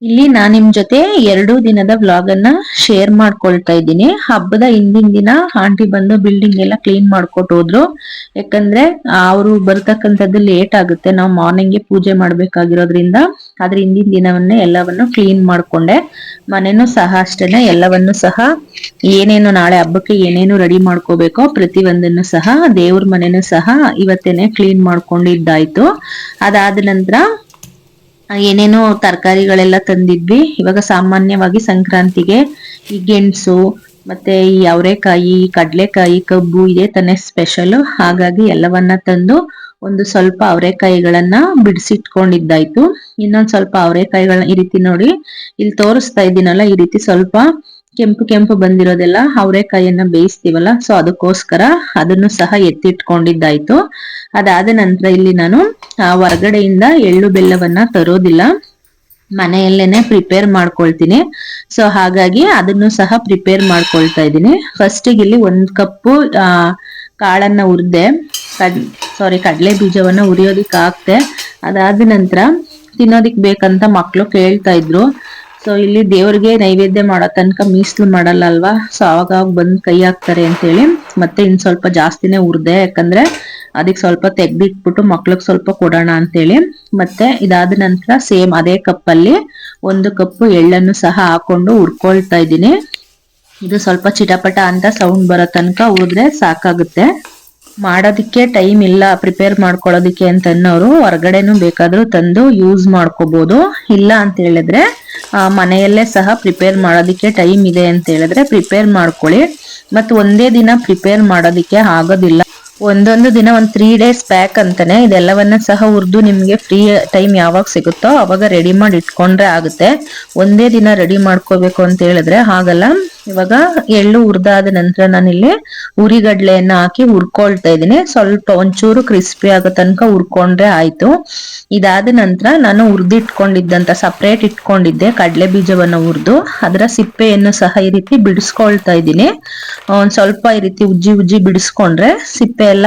ಇಲ್ಲಿ ನಾನ್ ನಿಮ್ ಜೊತೆ 2 ದಿನದ ವ್ಲಾಗ್ ಅನ್ನ ಶೇರ್ ಮಾಡ್ಕೊಳ್ತಾ ಇದ್ದೀನಿ. ಹಬ್ಬದ ಹಿಂದಿನ ದಿನ ಆಂಟಿ ಬಂದು ಬಿಲ್ಡಿಂಗ್ ಎಲ್ಲ ಕ್ಲೀನ್ ಮಾಡ್ಕೊಟ್ಟು ಹೋದ್ರು. ಯಾಕಂದ್ರೆ ಅವರು ಬರ್ತಕ್ಕಂಥದ್ದು ಲೇಟ್ ಆಗುತ್ತೆ, ನಾವು ಮಾರ್ನಿಂಗ್ ಪೂಜೆ ಮಾಡ್ಬೇಕಾಗಿರೋದ್ರಿಂದ ಅದ್ರ ಹಿಂದಿನ ದಿನವನ್ನೇ ಎಲ್ಲವನ್ನು ಕ್ಲೀನ್ ಮಾಡ್ಕೊಂಡೆ. ಮನೆನೂ ಸಹ ಅಷ್ಟೇನೆ, ಎಲ್ಲವನ್ನು ಸಹ ಏನೇನು ನಾಳೆ ಹಬ್ಬಕ್ಕೆ ಏನೇನು ರೆಡಿ ಮಾಡ್ಕೋಬೇಕೋ ಪ್ರತಿ ಒಂದನ್ನು ಸಹ, ದೇವ್ರ ಮನೆನೂ ಸಹ ಇವತ್ತೇನೆ ಕ್ಲೀನ್ ಮಾಡ್ಕೊಂಡಿದ್ದಾಯ್ತು. ಅದಾದ ನಂತರ ಏನೇನೋ ತರಕಾರಿಗಳೆಲ್ಲ ತಂದಿದ್ವಿ. ಇವಾಗ ಸಾಮಾನ್ಯವಾಗಿ ಸಂಕ್ರಾಂತಿಗೆ ಈ ಗೆಣಸು ಮತ್ತೆ ಈ ಅವರೆಕಾಯಿ, ಕಡ್ಲೆಕಾಯಿ, ಕಬ್ಬು ಇದೇ ತಾನೇ ಸ್ಪೆಷಲ್. ಹಾಗಾಗಿ ಎಲ್ಲವನ್ನ ತಂದು ಒಂದು ಸ್ವಲ್ಪ ಅವರೆಕಾಯಿಗಳನ್ನ ಬಿಡಿಸಿಟ್ಕೊಂಡಿದ್ದಾಯ್ತು. ಇನ್ನೊಂದ್ ಸ್ವಲ್ಪ ಅವರೆಕಾಯಿಗಳನ್ನ ಈ ರೀತಿ ನೋಡಿ, ಇಲ್ಲಿ ತೋರಿಸ್ತಾ ಇದ್ದೀನಲ್ಲ, ಈ ರೀತಿ ಸ್ವಲ್ಪ ಕೆಂಪು ಕೆಂಪು ಬಂದಿರೋದೆಲ್ಲ ಅವರೆಕಾಯಿಯನ್ನ ಬೇಯಿಸ್ತೀವಲ್ಲ, ಸೊ ಅದಕ್ಕೋಸ್ಕರ ಅದನ್ನು ಸಹ ಎತ್ತಿಟ್ಕೊಂಡಿದ್ದಾಯ್ತು. ಅದಾದ ನಂತರ ಇಲ್ಲಿ ನಾನು ಹೊರಗಡೆಯಿಂದ ಎಳ್ಳು ಬೆಲ್ಲವನ್ನ ತರೋದಿಲ್ಲ, ಮನೆಯಲ್ಲೇನೆ ಪ್ರಿಪೇರ್ ಮಾಡ್ಕೊಳ್ತೀನಿ. ಸೊ ಹಾಗಾಗಿ ಅದನ್ನು ಸಹ ಪ್ರಿಪೇರ್ ಮಾಡ್ಕೊಳ್ತಾ ಇದ್ದೀನಿ. ಫಸ್ಟಿಗೆ ಇಲ್ಲಿ 1 ಕಪ್ಪು ಕಾಳನ್ನ ಹುರ್ದೆ, ಕಡಲೆ ಬೀಜವನ್ನ ಹುರಿಯೋದಿಕ್ ಹಾಕ್ದೆ. ಅದಾದ ನಂತರ ತಿನ್ನೋದಿಕ್ ಬೇಕಂತ ಮಕ್ಳು ಕೇಳ್ತಾ ಇದ್ರು. ಸೊ ಇಲ್ಲಿ ದೇವ್ರಿಗೆ ನೈವೇದ್ಯ ಮಾಡೋ ತನಕ ಮೀಸ್ಲು ಮಾಡಲ್ಲ ಅಲ್ವಾ, ಸೊ ಅವಾಗ ಬಂದ್ ಕೈ ಹಾಕ್ತಾರೆ ಅಂತೇಳಿ ಮತ್ತೆ ಇನ್ ಸ್ವಲ್ಪ ಜಾಸ್ತಿನೇ ಹುರ್ದೆ. ಯಾಕಂದ್ರೆ ಅದಕ್ಕೆ ಸ್ವಲ್ಪ ತೆಗ್ದಿಟ್ಬಿಟ್ಟು ಮಕ್ಳಿಗೆ ಸ್ವಲ್ಪ ಕೊಡೋಣ ಅಂತೇಳಿ. ಮತ್ತೆ ಇದಾದ ನಂತರ ಸೇಮ್ ಅದೇ ಕಪ್ಪಲ್ಲಿ 1 ಕಪ್ಪು ಎಳ್ಳನ್ನು ಸಹ ಹಾಕೊಂಡು ಹುರ್ಕೊಳ್ತಾ ಇದ್ದೀನಿ. ಇದು ಸ್ವಲ್ಪ ಚಿಟಪಟ ಅಂತ ಸೌಂಡ್ ಬರೋ ತನಕ ಹುರಿದ್ರೆ ಸಾಕಾಗುತ್ತೆ. ಮಾಡೋದಿಕ್ಕೆ ಟೈಮ್ ಇಲ್ಲ ಪ್ರಿಪೇರ್ ಮಾಡ್ಕೊಳ್ಳೋದಿಕ್ಕೆ ಅಂತ ಅನ್ನೋರು ಹೊರಗಡೆನೂ ಬೇಕಾದ್ರೂ ತಂದು ಯೂಸ್ ಮಾಡ್ಕೋಬಹುದು. ಇಲ್ಲ ಅಂತ ಹೇಳಿದ್ರೆ ಮನೆಯಲ್ಲೇ ಸಹ ಪ್ರಿಪೇರ್ ಮಾಡೋದಿಕ್ಕೆ ಟೈಮ್ ಇದೆ ಅಂತ ಹೇಳಿದ್ರೆ ಪ್ರಿಪೇರ್ ಮಾಡ್ಕೊಳ್ಳಿ. ಮತ್ತು ಒಂದೇ ದಿನ ಪ್ರಿಪೇರ್ ಮಾಡೋದಿಕ್ಕೆ ಆಗೋದಿಲ್ಲ. ಒಂದೊಂದು ದಿನ 3 ಡೇಸ್ ಪ್ಯಾಕ್ ಅಂತಾನೆ ಇದೆಲ್ಲವನ್ನ ಸಹ ಹುರಿದು ನಿಮ್ಗೆ ಫ್ರೀ ಟೈಮ್ ಯಾವಾಗ ಸಿಗುತ್ತೋ ಅವಾಗ ರೆಡಿ ಮಾಡಿ ಇಟ್ಕೊಂಡ್ರೆ ಆಗುತ್ತೆ. ಒಂದೇ ದಿನ ರೆಡಿ ಮಾಡ್ಕೋಬೇಕು ಅಂತ ಹೇಳಿದ್ರೆ ಹಾಗಲ್ಲ. ಇವಾಗ ಎಳ್ಳು ಹುರಿದಾದ ನಂತರ ನಾನಿಲ್ಲಿ ಉರಿಗಡ್ಲೆಯನ್ನ ಹಾಕಿ ಹುರ್ಕೊಳ್ತಾ ಇದ್ದೀನಿ. ಸ್ವಲ್ಪ ಒಂಚೂರು ಕ್ರಿಸ್ಪಿ ಆಗೋ ತನಕ ಹುರ್ಕೊಂಡ್ರೆ ಆಯ್ತು. ಇದಾದ ನಂತರ ನಾನು ಹುರಿದಿಟ್ಕೊಂಡಿದ್ದಂತ ಸಪ್ರೇಟ್ ಇಟ್ಕೊಂಡಿದ್ದೆ ಕಡಲೆ ಬೀಜವನ್ನ ಹುರಿದು ಅದರ ಸಿಪ್ಪೆಯನ್ನು ಸಹ ಈ ರೀತಿ ಬಿಡಿಸ್ಕೊಳ್ತಾ ಇದ್ದೀನಿ. ಒಂದ್ ಸ್ವಲ್ಪ ಈ ರೀತಿ ಉಜ್ಜಿ ಉಜ್ಜಿ ಬಿಡಿಸ್ಕೊಂಡ್ರೆ ಸಿಪ್ಪೆ ಎಲ್ಲ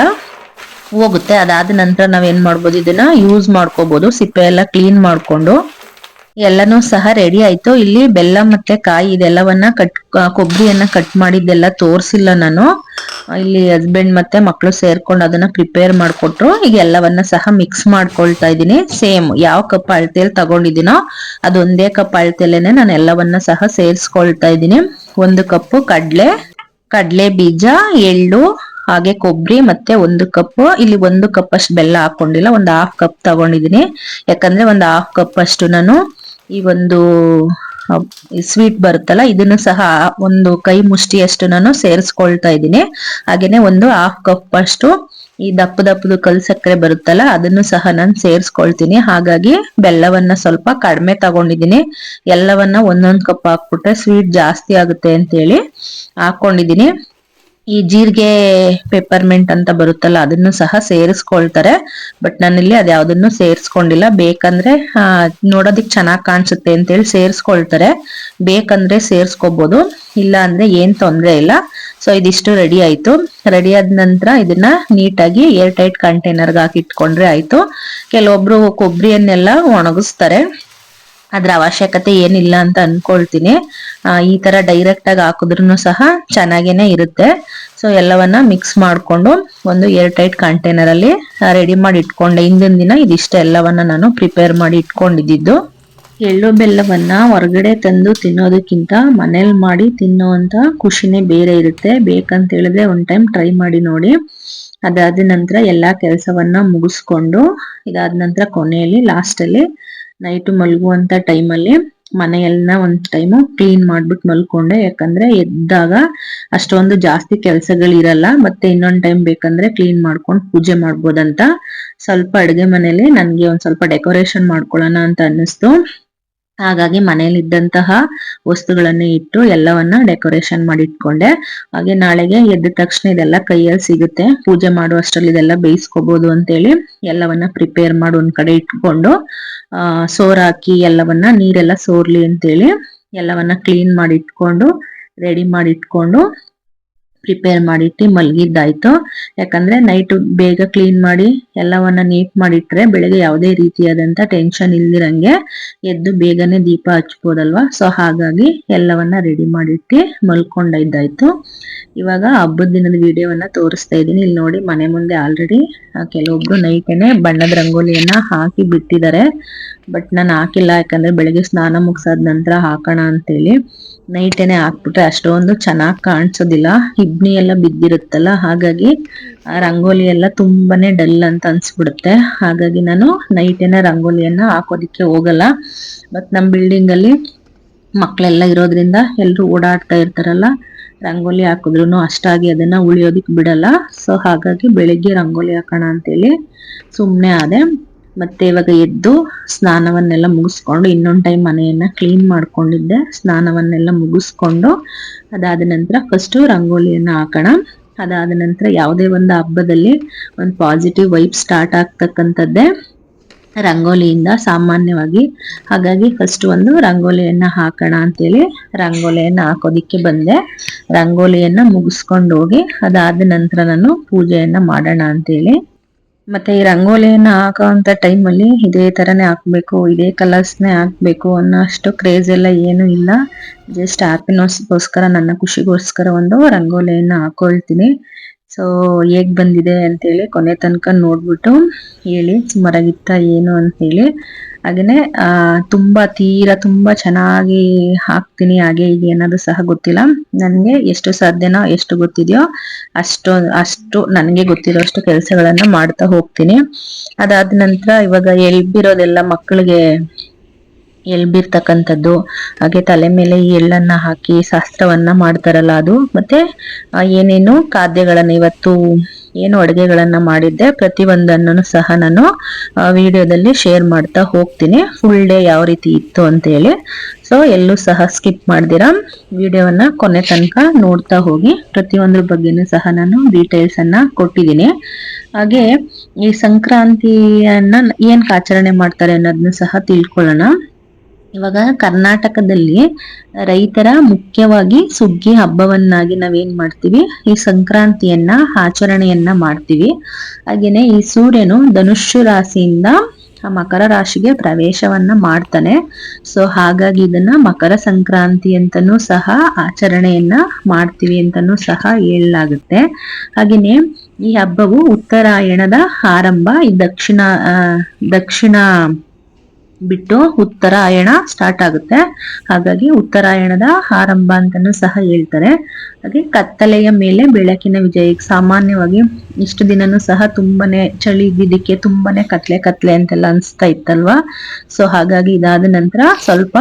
ಹೋಗುತ್ತೆ. ಅದಾದ ನಂತರ ನಾವ್ ಏನ್ ಮಾಡ್ಬೋದು, ಇದನ್ನ ಯೂಸ್ ಮಾಡ್ಕೋಬಹುದು. ಸಿಪ್ಪೆ ಎಲ್ಲ ಕ್ಲೀನ್ ಮಾಡ್ಕೊಂಡು ಎಲ್ಲನೂ ಸಹ ರೆಡಿ ಆಯ್ತು. ಇಲ್ಲಿ ಬೆಲ್ಲ ಮತ್ತೆ ಕಾಯಿ ಇದೆಲ್ಲವನ್ನ ಕೊಬ್ಬರಿಯನ್ನ ಕಟ್ ಮಾಡಿದ್ದೆಲ್ಲ ತೋರ್ಸಿಲ್ಲ ನಾನು. ಇಲ್ಲಿ ಹಸ್ಬೆಂಡ್ ಮತ್ತೆ ಮಕ್ಕಳು ಸೇರ್ಕೊಂಡು ಅದನ್ನ ಪ್ರಿಪೇರ್ ಮಾಡ್ಕೊಟ್ರು. ಈಗ ಎಲ್ಲವನ್ನ ಸಹ ಮಿಕ್ಸ್ ಮಾಡ್ಕೊಳ್ತಾ ಇದ್ದೀನಿ. ಸೇಮ್ ಯಾವ ಕಪ್ ಅಳತೆಯಲ್ಲಿ ತಗೊಂಡಿದ್ದೀನೋ ಅದೊಂದೇ ಕಪ್ ಅಳತೆಯಲ್ಲೇನೆ ನಾನು ಎಲ್ಲವನ್ನ ಸಹ ಸೇರಿಸ್ಕೊಳ್ತಾ ಇದ್ದೀನಿ. 1 ಕಪ್ಪು ಕಡ್ಲೆ ಬೀಜ, ಎಳ್ಳು, ಹಾಗೆ ಕೊಬ್ಬರಿ ಮತ್ತೆ 1 ಕಪ್. ಇಲ್ಲಿ 1 ಕಪ್ ಅಷ್ಟು ಬೆಲ್ಲ ಹಾಕೊಂಡಿಲ್ಲ, ಒಂದು 1/2 ಕಪ್ ತಗೊಂಡಿದ್ದೀನಿ. ಯಾಕಂದ್ರೆ ಒಂದು 1/2 ಕಪ್ ಅಷ್ಟು ನಾನು ಈ ಒಂದು ಸ್ವೀಟ್ ಬರುತ್ತಲ್ಲ ಇದನ್ನು ಸಹ ಒಂದು ಕೈ ಮುಷ್ಟಿಯಷ್ಟು ನಾನು ಸೇರಿಸ್ಕೊಳ್ತಾ ಇದ್ದೀನಿ. ಹಾಗೇನೆ ಒಂದು 1/2 ಕಪ್ ಅಷ್ಟು ಈ ದಪ್ಪದು ಕಲ್ ಸಕ್ಕರೆ ಬರುತ್ತಲ್ಲ ಅದನ್ನು ಸಹ ನಾನು ಸೇರಿಸ್ಕೊಳ್ತೀನಿ. ಹಾಗಾಗಿ ಬೆಲ್ಲವನ್ನ ಸ್ವಲ್ಪ ಕಡಿಮೆ ತಗೊಂಡಿದ್ದೀನಿ. ಎಲ್ಲವನ್ನ 1 ಕಪ್ ಹಾಕ್ಬಿಟ್ರೆ ಸ್ವೀಟ್ ಜಾಸ್ತಿ ಆಗುತ್ತೆ ಅಂತೇಳಿ ಹಾಕೊಂಡಿದ್ದೀನಿ. ಈ ಜೀರಿಗೆ ಪೆಪ್ಪರ್ಮೆಂಟ್ ಅಂತ ಬರುತ್ತಲ್ಲ ಅದನ್ನು ಸಹ ಸೇರಿಸ್ಕೊಳ್ತಾರೆ. ಬಟ್ ನಾನಿಲ್ಲಿ ಅದ್ಯಾವುದನ್ನು ಸೇರಿಸ್ಕೊಂಡಿಲ್ಲ. ಬೇಕಂದ್ರೆ ನೋಡೋದಿಕ್ ಚೆನ್ನಾಗ್ ಕಾಣಿಸುತ್ತೆ ಅಂತೇಳಿ ಸೇರಿಸ್ಕೊಳ್ತಾರೆ, ಬೇಕಂದ್ರೆ ಸೇರಿಸ್ಕೋಬಹುದು, ಇಲ್ಲ ಅಂದ್ರೆ ಏನ್ ತೊಂದ್ರೆ ಇಲ್ಲ. ಸೊ ಇದಿಷ್ಟು ರೆಡಿ ಆಯ್ತು. ರೆಡಿ ಆದ ನಂತರ ಇದನ್ನ ನೀಟಾಗಿ ಏರ್ ಟೈಟ್ ಕಂಟೈನರ್ಗೆ ಹಾಕಿ ಇಟ್ಕೊಂಡ್ರೆ ಆಯ್ತು. ಕೆಲವೊಬ್ರು ಕೊಬ್ಬರಿಯನ್ನೆಲ್ಲ ಒಣಗಿಸ್ತಾರೆ, ಅದ್ರ ಅವಶ್ಯಕತೆ ಏನಿಲ್ಲ ಅಂತ ಅನ್ಕೊಳ್ತೀನಿ. ಈ ತರ ಡೈರೆಕ್ಟ್ ಆಗಿ ಹಾಕಿದ್ರು ಸಹ ಚೆನ್ನಾಗೇನೆ ಇರುತ್ತೆ. ಸೊ ಎಲ್ಲವನ್ನ ಮಿಕ್ಸ್ ಮಾಡ್ಕೊಂಡು ಒಂದು ಏರ್ ಟೈಟ್ ಕಂಟೈನರ್ ಅಲ್ಲಿ ರೆಡಿ ಮಾಡಿ ಇಟ್ಕೊಂಡೆ. ಹಿಂದಿನ ದಿನ ಇದಿಷ್ಟ ಎಲ್ಲವನ್ನ ನಾನು ಪ್ರಿಪೇರ್ ಮಾಡಿ ಇಟ್ಕೊಂಡಿದ್ದು. ಎಳ್ಳು ಬೆಲ್ಲವನ್ನ ಹೊರಗಡೆ ತಂದು ತಿನ್ನೋದಕ್ಕಿಂತ ಮನೇಲಿ ಮಾಡಿ ತಿನ್ನೋಂತ ಖುಷಿನೇ ಬೇರೆ ಇರುತ್ತೆ. ಬೇಕಂತ ಹೇಳಿದ್ರೆ ಒಂದ್ ಟೈಮ್ ಟ್ರೈ ಮಾಡಿ ನೋಡಿ. ಅದಾದ ನಂತರ ಎಲ್ಲಾ ಕೆಲಸವನ್ನ ಮುಗಿಸ್ಕೊಂಡು ಇದಾದ ನಂತರ ಕೊನೆಯಲ್ಲಿ ಲಾಸ್ಟ್ ಅಲ್ಲಿ ನೈಟ್ ಮಲ್ಗುವಂತ ಟೈಮಲ್ಲಿ ಮನೆಯೆಲ್ಲ ಒಂದ್ ಟೈಮು ಕ್ಲೀನ್ ಮಾಡ್ಬಿಟ್ಟು ಮಲ್ಕೊಂಡೆ. ಯಾಕಂದ್ರೆ ಎದ್ದಾಗ ಅಷ್ಟೊಂದು ಜಾಸ್ತಿ ಕೆಲ್ಸಗಳಿರಲ್ಲ, ಮತ್ತೆ ಇನ್ನೊಂದ್ ಟೈಮ್ ಬೇಕಂದ್ರೆ ಕ್ಲೀನ್ ಮಾಡ್ಕೊಂಡು ಪೂಜೆ ಮಾಡ್ಬೋದಂತ. ಸ್ವಲ್ಪ ಅಡ್ಗೆ ಮನೇಲಿ ನನ್ಗೆ ಒಂದ್ ಸ್ವಲ್ಪ ಡೆಕೋರೇಷನ್ ಮಾಡ್ಕೊಳ್ಳೋಣ ಅಂತ ಅನ್ನಿಸ್ತು. ಹಾಗಾಗಿ ಮನೇಲಿ ಇದ್ದಂತಹ ವಸ್ತುಗಳನ್ನ ಇಟ್ಟು ಎಲ್ಲವನ್ನ ಡೆಕೋರೇಷನ್ ಮಾಡಿ ಇಟ್ಕೊಂಡೆ. ಹಾಗೆ ನಾಳೆಗೆ ಎದ್ದ ತಕ್ಷಣ ಇದೆಲ್ಲ ಕೈಯಲ್ಲಿ ಸಿಗುತ್ತೆ, ಪೂಜೆ ಮಾಡುವಷ್ಟರಲ್ಲಿ ಇದೆಲ್ಲ ಬೇಯಿಸ್ಕೋಬಹುದು ಅಂತೇಳಿ ಎಲ್ಲವನ್ನ ಪ್ರಿಪೇರ್ ಮಾಡಿ ಒಂದ್ ಕಡೆ ಇಟ್ಕೊಂಡು ಸೋರ್ ಹಾಕಿ ಎಲ್ಲವನ್ನ ನೀರೆಲ್ಲ ಸೋರ್ಲಿ ಅಂತೇಳಿ ಎಲ್ಲವನ್ನ ಕ್ಲೀನ್ ಮಾಡಿ ಇಟ್ಕೊಂಡು ರೆಡಿ ಮಾಡಿ ಇಟ್ಕೊಂಡು ಪ್ರಿಪೇರ್ ಮಾಡಿಟ್ಟು ಮಲಗಿದ್ದಾಯ್ತು. ಯಾಕಂದ್ರೆ ನೈಟ್ ಬೇಗ ಕ್ಲೀನ್ ಮಾಡಿ ಎಲ್ಲವನ್ನ ನೀಟ್ ಮಾಡಿಟ್ರೆ ಬೆಳಗ್ಗೆ ಯಾವುದೇ ರೀತಿಯಾದಂತ ಟೆನ್ಷನ್ ಇಲ್ದಿರಂಗೆ ಎದ್ದು ಬೇಗನೆ ದೀಪ ಹಚ್ಬೋದಲ್ವಾ. ಸೊ ಹಾಗಾಗಿ ಎಲ್ಲವನ್ನ ರೆಡಿ ಮಾಡಿಟ್ಟು ಮಲ್ಕೊಂಡಿದ್ದಾಯ್ತು. ಇವಾಗ ಹಬ್ಬದ ದಿನದ ವಿಡಿಯೋವನ್ನ ತೋರಿಸ್ತಾ ಇದ್ದೀನಿ. ಇಲ್ಲಿ ನೋಡಿ, ಮನೆ ಮುಂದೆ ಆಲ್ರೆಡಿ ಕೆಲವೊಬ್ರು ನೈಟೇನೆ ಬಣ್ಣದ ರಂಗೋಲಿಯನ್ನ ಹಾಕಿ ಬಿಟ್ಟಿದ್ದಾರೆ. ಬಟ್ ನಾನು ಹಾಕಿಲ್ಲ, ಯಾಕಂದ್ರೆ ಬೆಳಗ್ಗೆ ಸ್ನಾನ ಮುಗಿಸಾದ ನಂತರ ಹಾಕೋಣ ಅಂತೇಳಿ. ನೈಟೇನೆ ಹಾಕ್ಬಿಟ್ರೆ ಅಷ್ಟೊಂದು ಚೆನ್ನಾಗಿ ಕಾಣಿಸೋದಿಲ್ಲ, ಇಬ್ನಿ ಎಲ್ಲ ಬಿದ್ದಿರುತ್ತಲ್ಲ, ಹಾಗಾಗಿ ಆ ರಂಗೋಲಿ ಎಲ್ಲ ತುಂಬಾನೇ ಡಲ್ ಅಂತ ಅನ್ಸ್ಬಿಡುತ್ತೆ. ಹಾಗಾಗಿ ನಾನು ನೈಟೇನೆ ರಂಗೋಲಿಯನ್ನ ಹಾಕೋದಿಕ್ಕೆ ಹೋಗಲ್ಲ. ಬಟ್ ನಮ್ಮ ಬಿಲ್ಡಿಂಗ್ ಅಲ್ಲಿ ಮಕ್ಳೆಲ್ಲ ಇರೋದ್ರಿಂದ ಎಲ್ರು ಓಡಾಡ್ತಾ ಇರ್ತಾರಲ್ಲ, ರಂಗೋಲಿ ಹಾಕಿದ್ರು ಅಷ್ಟಾಗಿ ಅದನ್ನ ಉಳಿಯೋದಿಕ್ ಬಿಡಲ್ಲ. ಸೊ ಹಾಗಾಗಿ ಬೆಳಿಗ್ಗೆ ರಂಗೋಲಿ ಹಾಕೋಣ ಅಂತೇಳಿ ಸುಮ್ನೆ ಆದೆ. ಮತ್ತೆ ಇವಾಗ ಎದ್ದು ಸ್ನಾನವನ್ನೆಲ್ಲ ಮುಗಿಸ್ಕೊಂಡು ಇನ್ನೊಂದ್ ಟೈಮ್ ಮನೆಯನ್ನ ಕ್ಲೀನ್ ಮಾಡ್ಕೊಂಡಿದ್ದೆ. ಸ್ನಾನವನ್ನೆಲ್ಲ ಮುಗಿಸ್ಕೊಂಡು ಅದಾದ ನಂತರ ಫಸ್ಟ್ ರಂಗೋಲಿಯನ್ನ ಹಾಕೋಣ. ಅದಾದ ನಂತರ ಯಾವುದೇ ಒಂದು ಹಬ್ಬದಲ್ಲಿ ಒಂದು ಪಾಸಿಟಿವ್ ವೈಬ್ ಸ್ಟಾರ್ಟ್ ಆಗ್ತಕ್ಕಂಥದ್ದೇ ರಂಗೋಲಿಯಿಂದ ಸಾಮಾನ್ಯವಾಗಿ. ಹಾಗಾಗಿ ಫಸ್ಟ್ ಒಂದು ರಂಗೋಲಿಯನ್ನ ಹಾಕೋಣ ಅಂತೇಳಿ ರಂಗೋಲಿಯನ್ನ ಹಾಕೋದಿಕ್ಕೆ ಬಂದೆ. ರಂಗೋಲಿಯನ್ನ ಮುಗಿಸ್ಕೊಂಡು ಹೋಗಿ ಅದಾದ ನಂತರ ನಾನು ಪೂಜೆಯನ್ನ ಮಾಡೋಣ ಅಂತೇಳಿ. ಮತ್ತೆ ಈ ರಂಗೋಲಿಯನ್ನ ಹಾಕೋಂತ ಟೈಮಲ್ಲಿ ಇದೇ ತರನೇ ಹಾಕ್ಬೇಕು, ಇದೇ ಕಲರ್ಸ್ನೇ ಹಾಕ್ಬೇಕು ಅನ್ನೋ ಅಷ್ಟು ಕ್ರೇಜ್ ಎಲ್ಲ ಏನು ಇಲ್ಲ. ಜಸ್ಟ್ ಹ್ಯಾಪಿನೆಸ್ಗೋಸ್ಕರ, ನನ್ನ ಖುಷಿಗೋಸ್ಕರ ಒಂದು ರಂಗೋಲಿಯನ್ನ ಹಾಕೊಳ್ತೀನಿ. ಸೊ ಹೇಗ್ ಬಂದಿದೆ ಅಂತೇಳಿ ಕೊನೆ ತನಕ ನೋಡ್ಬಿಟ್ಟು ಹೇಳಿ ಸುಮಾರಾಗಿತ್ತ ಏನು ಅಂತೇಳಿ. ಹಾಗೇನೆ ತುಂಬಾ ತುಂಬಾ ಚೆನ್ನಾಗಿ ಹಾಕ್ತೀನಿ ಹಾಗೆ ಹೀಗೆ ಏನಾದ್ರು ಸಹ ಗೊತ್ತಿಲ್ಲ. ನನ್ಗೆ ಎಷ್ಟು ಸಾಧ್ಯನೋ ಎಷ್ಟು ಗೊತ್ತಿದೆಯೋ ಅಷ್ಟು ನನ್ಗೆ ಗೊತ್ತಿರೋ ಅಷ್ಟು ಕೆಲಸಗಳನ್ನ ಮಾಡ್ತಾ ಹೋಗ್ತೀನಿ. ಅದಾದ ನಂತರ ಇವಾಗ ಎಲ್ಬಿರೋದೆಲ್ಲ ಮಕ್ಕಳಿಗೆ ಎಲ್ಬಿರ್ತಕ್ಕಂಥದ್ದು, ಹಾಗೆ ತಲೆ ಮೇಲೆ ಈ ಎಳ್ಳನ್ನ ಹಾಕಿ ಶಾಸ್ತ್ರವನ್ನ ಮಾಡ್ತಾರಲ್ಲ ಅದು, ಮತ್ತೆ ಏನೇನು ಖಾದ್ಯಗಳನ್ನ ಇವತ್ತು ಏನು ಅಡುಗೆಗಳನ್ನ ಮಾಡಿದ್ದೆ ಪ್ರತಿಯೊಂದನ್ನು ಸಹ ನಾನು ವಿಡಿಯೋದಲ್ಲಿ ಶೇರ್ ಮಾಡ್ತಾ ಹೋಗ್ತೀನಿ, ಫುಲ್ ಡೇ ಯಾವ ರೀತಿ ಇತ್ತು ಅಂತ ಹೇಳಿ. ಸೊ ಎಲ್ಲೂ ಸಹ ಸ್ಕಿಪ್ ಮಾಡ್ದಿರಾ ವಿಡಿಯೋವನ್ನ ಕೊನೆ ತನಕ ನೋಡ್ತಾ ಹೋಗಿ. ಪ್ರತಿಯೊಂದ್ರ ಬಗ್ಗೆನೂ ಸಹ ನಾನು ಡೀಟೇಲ್ಸ್ ಅನ್ನ ಕೊಟ್ಟಿದ್ದೀನಿ. ಹಾಗೆ ಈ ಸಂಕ್ರಾಂತಿಯನ್ನ ಏನ್ ಆಚರಣೆ ಮಾಡ್ತಾರೆ ಅನ್ನೋದನ್ನ ಸಹ ತಿಳ್ಕೊಳ್ಳೋಣ. ಇವಾಗ ಕರ್ನಾಟಕದಲ್ಲಿ ರೈತರ ಮುಖ್ಯವಾಗಿ ಸುಗ್ಗಿ ಹಬ್ಬವನ್ನಾಗಿ ನಾವೇನ್ ಮಾಡ್ತೀವಿ, ಈ ಸಂಕ್ರಾಂತಿಯನ್ನ ಆಚರಣೆಯನ್ನ ಮಾಡ್ತೀವಿ. ಹಾಗೇನೆ ಈ ಸೂರ್ಯನು ಧನುಸ್ಸು ರಾಶಿಯಿಂದ ಮಕರ ರಾಶಿಗೆ ಪ್ರವೇಶವನ್ನ ಮಾಡ್ತಾನೆ. ಸೊ ಹಾಗಾಗಿ ಇದನ್ನ ಮಕರ ಸಂಕ್ರಾಂತಿ ಅಂತಾನೂ ಸಹ ಆಚರಣೆಯನ್ನ ಮಾಡ್ತೀವಿ ಅಂತಾನೂ ಸಹ ಹೇಳಲಾಗುತ್ತೆ. ಹಾಗೇನೆ ಈ ಹಬ್ಬವು ಉತ್ತರಾಯಣದ ಆರಂಭ, ಈ ದಕ್ಷಿಣ ಬಿಟ್ಟು ಉತ್ತರಾಯಣ ಸ್ಟಾರ್ಟ್ ಆಗುತ್ತೆ. ಹಾಗಾಗಿ ಉತ್ತರಾಯಣದ ಆರಂಭ ಅಂತಾನೂ ಸಹ ಹೇಳ್ತಾರೆ. ಹಾಗೆ ಕತ್ತಲೆಯ ಮೇಲೆ ಬೆಳಕಿನ ವಿಜಯ. ಸಾಮಾನ್ಯವಾಗಿ ಇಷ್ಟು ದಿನನೂ ಸಹ ತುಂಬಾನೇ ಚಳಿ ಇದ್ದಿದ್ದಕ್ಕೆ ತುಂಬಾನೇ ಕತ್ಲೆ ಅಂತೆಲ್ಲ ಅನ್ಸ್ತಾ ಇತ್ತಲ್ವಾ. ಸೊ ಹಾಗಾಗಿ ಇದಾದ ನಂತರ ಸ್ವಲ್ಪ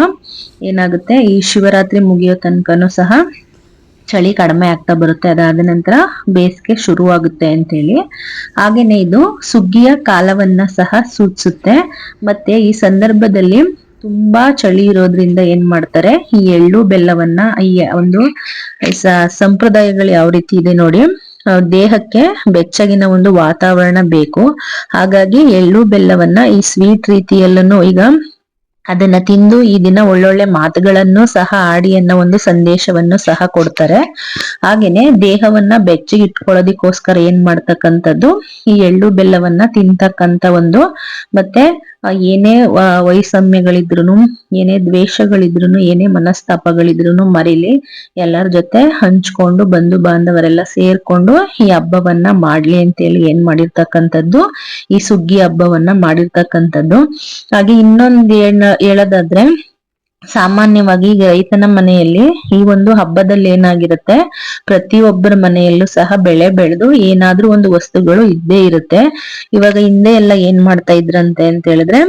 ಏನಾಗುತ್ತೆ, ಈ ಶಿವರಾತ್ರಿ ಮುಗಿಯೋ ತನಕನೂ ಸಹ ಚಳಿ ಕಡಿಮೆ ಆಗ್ತಾ ಬರುತ್ತೆ. ಅದಾದ ನಂತರ ಬೇಸಿಗೆ ಶುರುವಾಗುತ್ತೆ ಅಂತೇಳಿ. ಹಾಗೇನೆ ಇದು ಸುಗ್ಗಿಯ ಕಾಲವನ್ನ ಸಹ ಸೂಚಿಸುತ್ತೆ. ಮತ್ತೆ ಈ ಸಂದರ್ಭದಲ್ಲಿ ತುಂಬಾ ಚಳಿ ಇರೋದ್ರಿಂದ ಏನ್ ಮಾಡ್ತಾರೆ, ಈ ಎಳ್ಳು ಬೆಲ್ಲವನ್ನ, ಈ ಒಂದು ಸಂಪ್ರದಾಯಗಳು ಯಾವ ರೀತಿ ಇದೆ ನೋಡಿ, ದೇಹಕ್ಕೆ ಬೆಚ್ಚಗಿನ ಒಂದು ವಾತಾವರಣ ಬೇಕು. ಹಾಗಾಗಿ ಎಳ್ಳು ಬೆಲ್ಲವನ್ನ ಈ ಸ್ವೀಟ್ ರೀತಿಯಲ್ಲೂ ಈಗ ಅದನ್ನ ತಿಂದು ಈ ದಿನ ಒಳ್ಳೊಳ್ಳೆ ಮಾತುಗಳನ್ನು ಸಹ ಆಡಿ ಅನ್ನೋ ಒಂದು ಸಂದೇಶವನ್ನು ಸಹ ಕೊಡ್ತಾರೆ. ಹಾಗೇನೆ ದೇಹವನ್ನ ಬೆಚ್ಚಗೆ ಇಟ್ಕೊಳ್ಳೋದಿಕ್ಕೋಸ್ಕರ ಏನ್ ಮಾಡ್ತಕ್ಕಂಥದ್ದು, ಈ ಎಳ್ಳು ಬೆಲ್ಲವನ್ನ ತಿಂತಕ್ಕಂತ ಒಂದು, ಮತ್ತೆ ಏನೇ ವೈಷಮ್ಯಗಳಿದ್ರು, ಏನೇ ದ್ವೇಷಗಳಿದ್ರು, ಏನೇ ಮನಸ್ತಾಪಗಳಿದ್ರು ಮರೀಲಿ ಎಲ್ಲರ ಜೊತೆ ಹಂಚ್ಕೊಂಡು ಬಂಧು ಬಾಂಧವರೆಲ್ಲ ಸೇರ್ಕೊಂಡು ಈ ಹಬ್ಬವನ್ನ ಮಾಡ್ಲಿ ಅಂತೇಳಿ ಏನ್ ಮಾಡಿರ್ತಕ್ಕಂಥದ್ದು, ಈ ಸುಗ್ಗಿ ಹಬ್ಬವನ್ನ ಮಾಡಿರ್ತಕ್ಕಂಥದ್ದು. ಹಾಗೆ ಇನ್ನೊಂದು ಹೇಳೋದಾದ್ರೆ, ಸಾಮಾನ್ಯವಾಗಿ ಈಗ ರೈತನ ಮನೆಯಲ್ಲಿ ಈ ಒಂದು ಹಬ್ಬದಲ್ಲಿ ಏನಾಗಿರುತ್ತೆ, ಪ್ರತಿಯೊಬ್ಬರ ಮನೆಯಲ್ಲೂ ಸಹ ಬೆಳೆ ಬೆಳೆದು ಏನಾದ್ರೂ ಒಂದು ವಸ್ತುಗಳು ಇದ್ದೇ ಇರುತ್ತೆ. ಇವಾಗ ಹಿಂದೆ ಎಲ್ಲ ಏನ್ ಮಾಡ್ತಾ ಇದ್ರಂತೆ ಅಂತ ಹೇಳಿದ್ರೆ,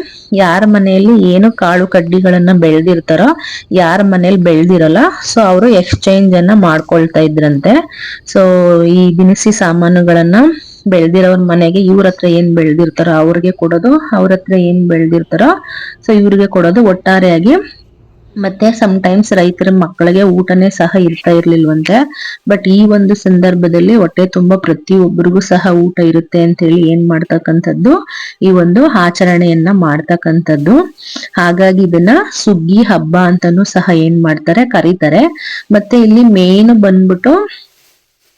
ಯಾರ ಮನೆಯಲ್ಲಿ ಏನು ಕಾಳು ಕಡ್ಡಿಗಳನ್ನ ಬೆಳೆದಿರ್ತಾರೋ, ಯಾರ ಮನೇಲಿ ಬೆಳೆದಿರಲ್ಲ, ಸೊ ಅವರು ಎಕ್ಸ್ಚೇಂಜ್ ಅನ್ನ ಮಾಡ್ಕೊಳ್ತಾ ಇದ್ರಂತೆ. ಸೊ ಈ ದಿನಸಿ ಸಾಮಾನುಗಳನ್ನ ಬೆಳೆದಿರೋರ್ ಮನೆಗೆ ಇವ್ರ ಹತ್ರ ಏನ್ ಬೆಳೆದಿರ್ತಾರೋ ಅವ್ರಿಗೆ ಕೊಡೋದು, ಅವ್ರ ಹತ್ರ ಏನ್ ಬೆಳೆದಿರ್ತಾರೋ ಸೊ ಇವ್ರಿಗೆ ಕೊಡೋದು, ಒಟ್ಟಾರೆಯಾಗಿ. ಮತ್ತೆ ಟೈಮ್ಸ್ ರೈತರ ಮಕ್ಕಳಿಗೆ ಊಟನೇ ಸಹ ಇರ್ತಾ ಇರ್ಲಿಲ್ವಂತೆ. ಬಟ್ ಈ ಒಂದು ಸಂದರ್ಭದಲ್ಲಿ ಹೊಟ್ಟೆ ತುಂಬಾ ಪ್ರತಿಯೊಬ್ಬರಿಗೂ ಸಹ ಊಟ ಇರುತ್ತೆ ಅಂತ ಹೇಳಿ ಏನ್ ಮಾಡ್ತಕ್ಕಂಥದ್ದು, ಈ ಒಂದು ಆಚರಣೆಯನ್ನ ಮಾಡ್ತಕ್ಕಂಥದ್ದು. ಹಾಗಾಗಿ ಇದನ್ನ ಸುಗ್ಗಿ ಹಬ್ಬ ಅಂತಾನೂ ಸಹ ಏನ್ ಮಾಡ್ತಾರೆ, ಕರೀತಾರೆ. ಮತ್ತೆ ಇಲ್ಲಿ ಮೇನ್ ಬಂದ್ಬಿಟ್ಟು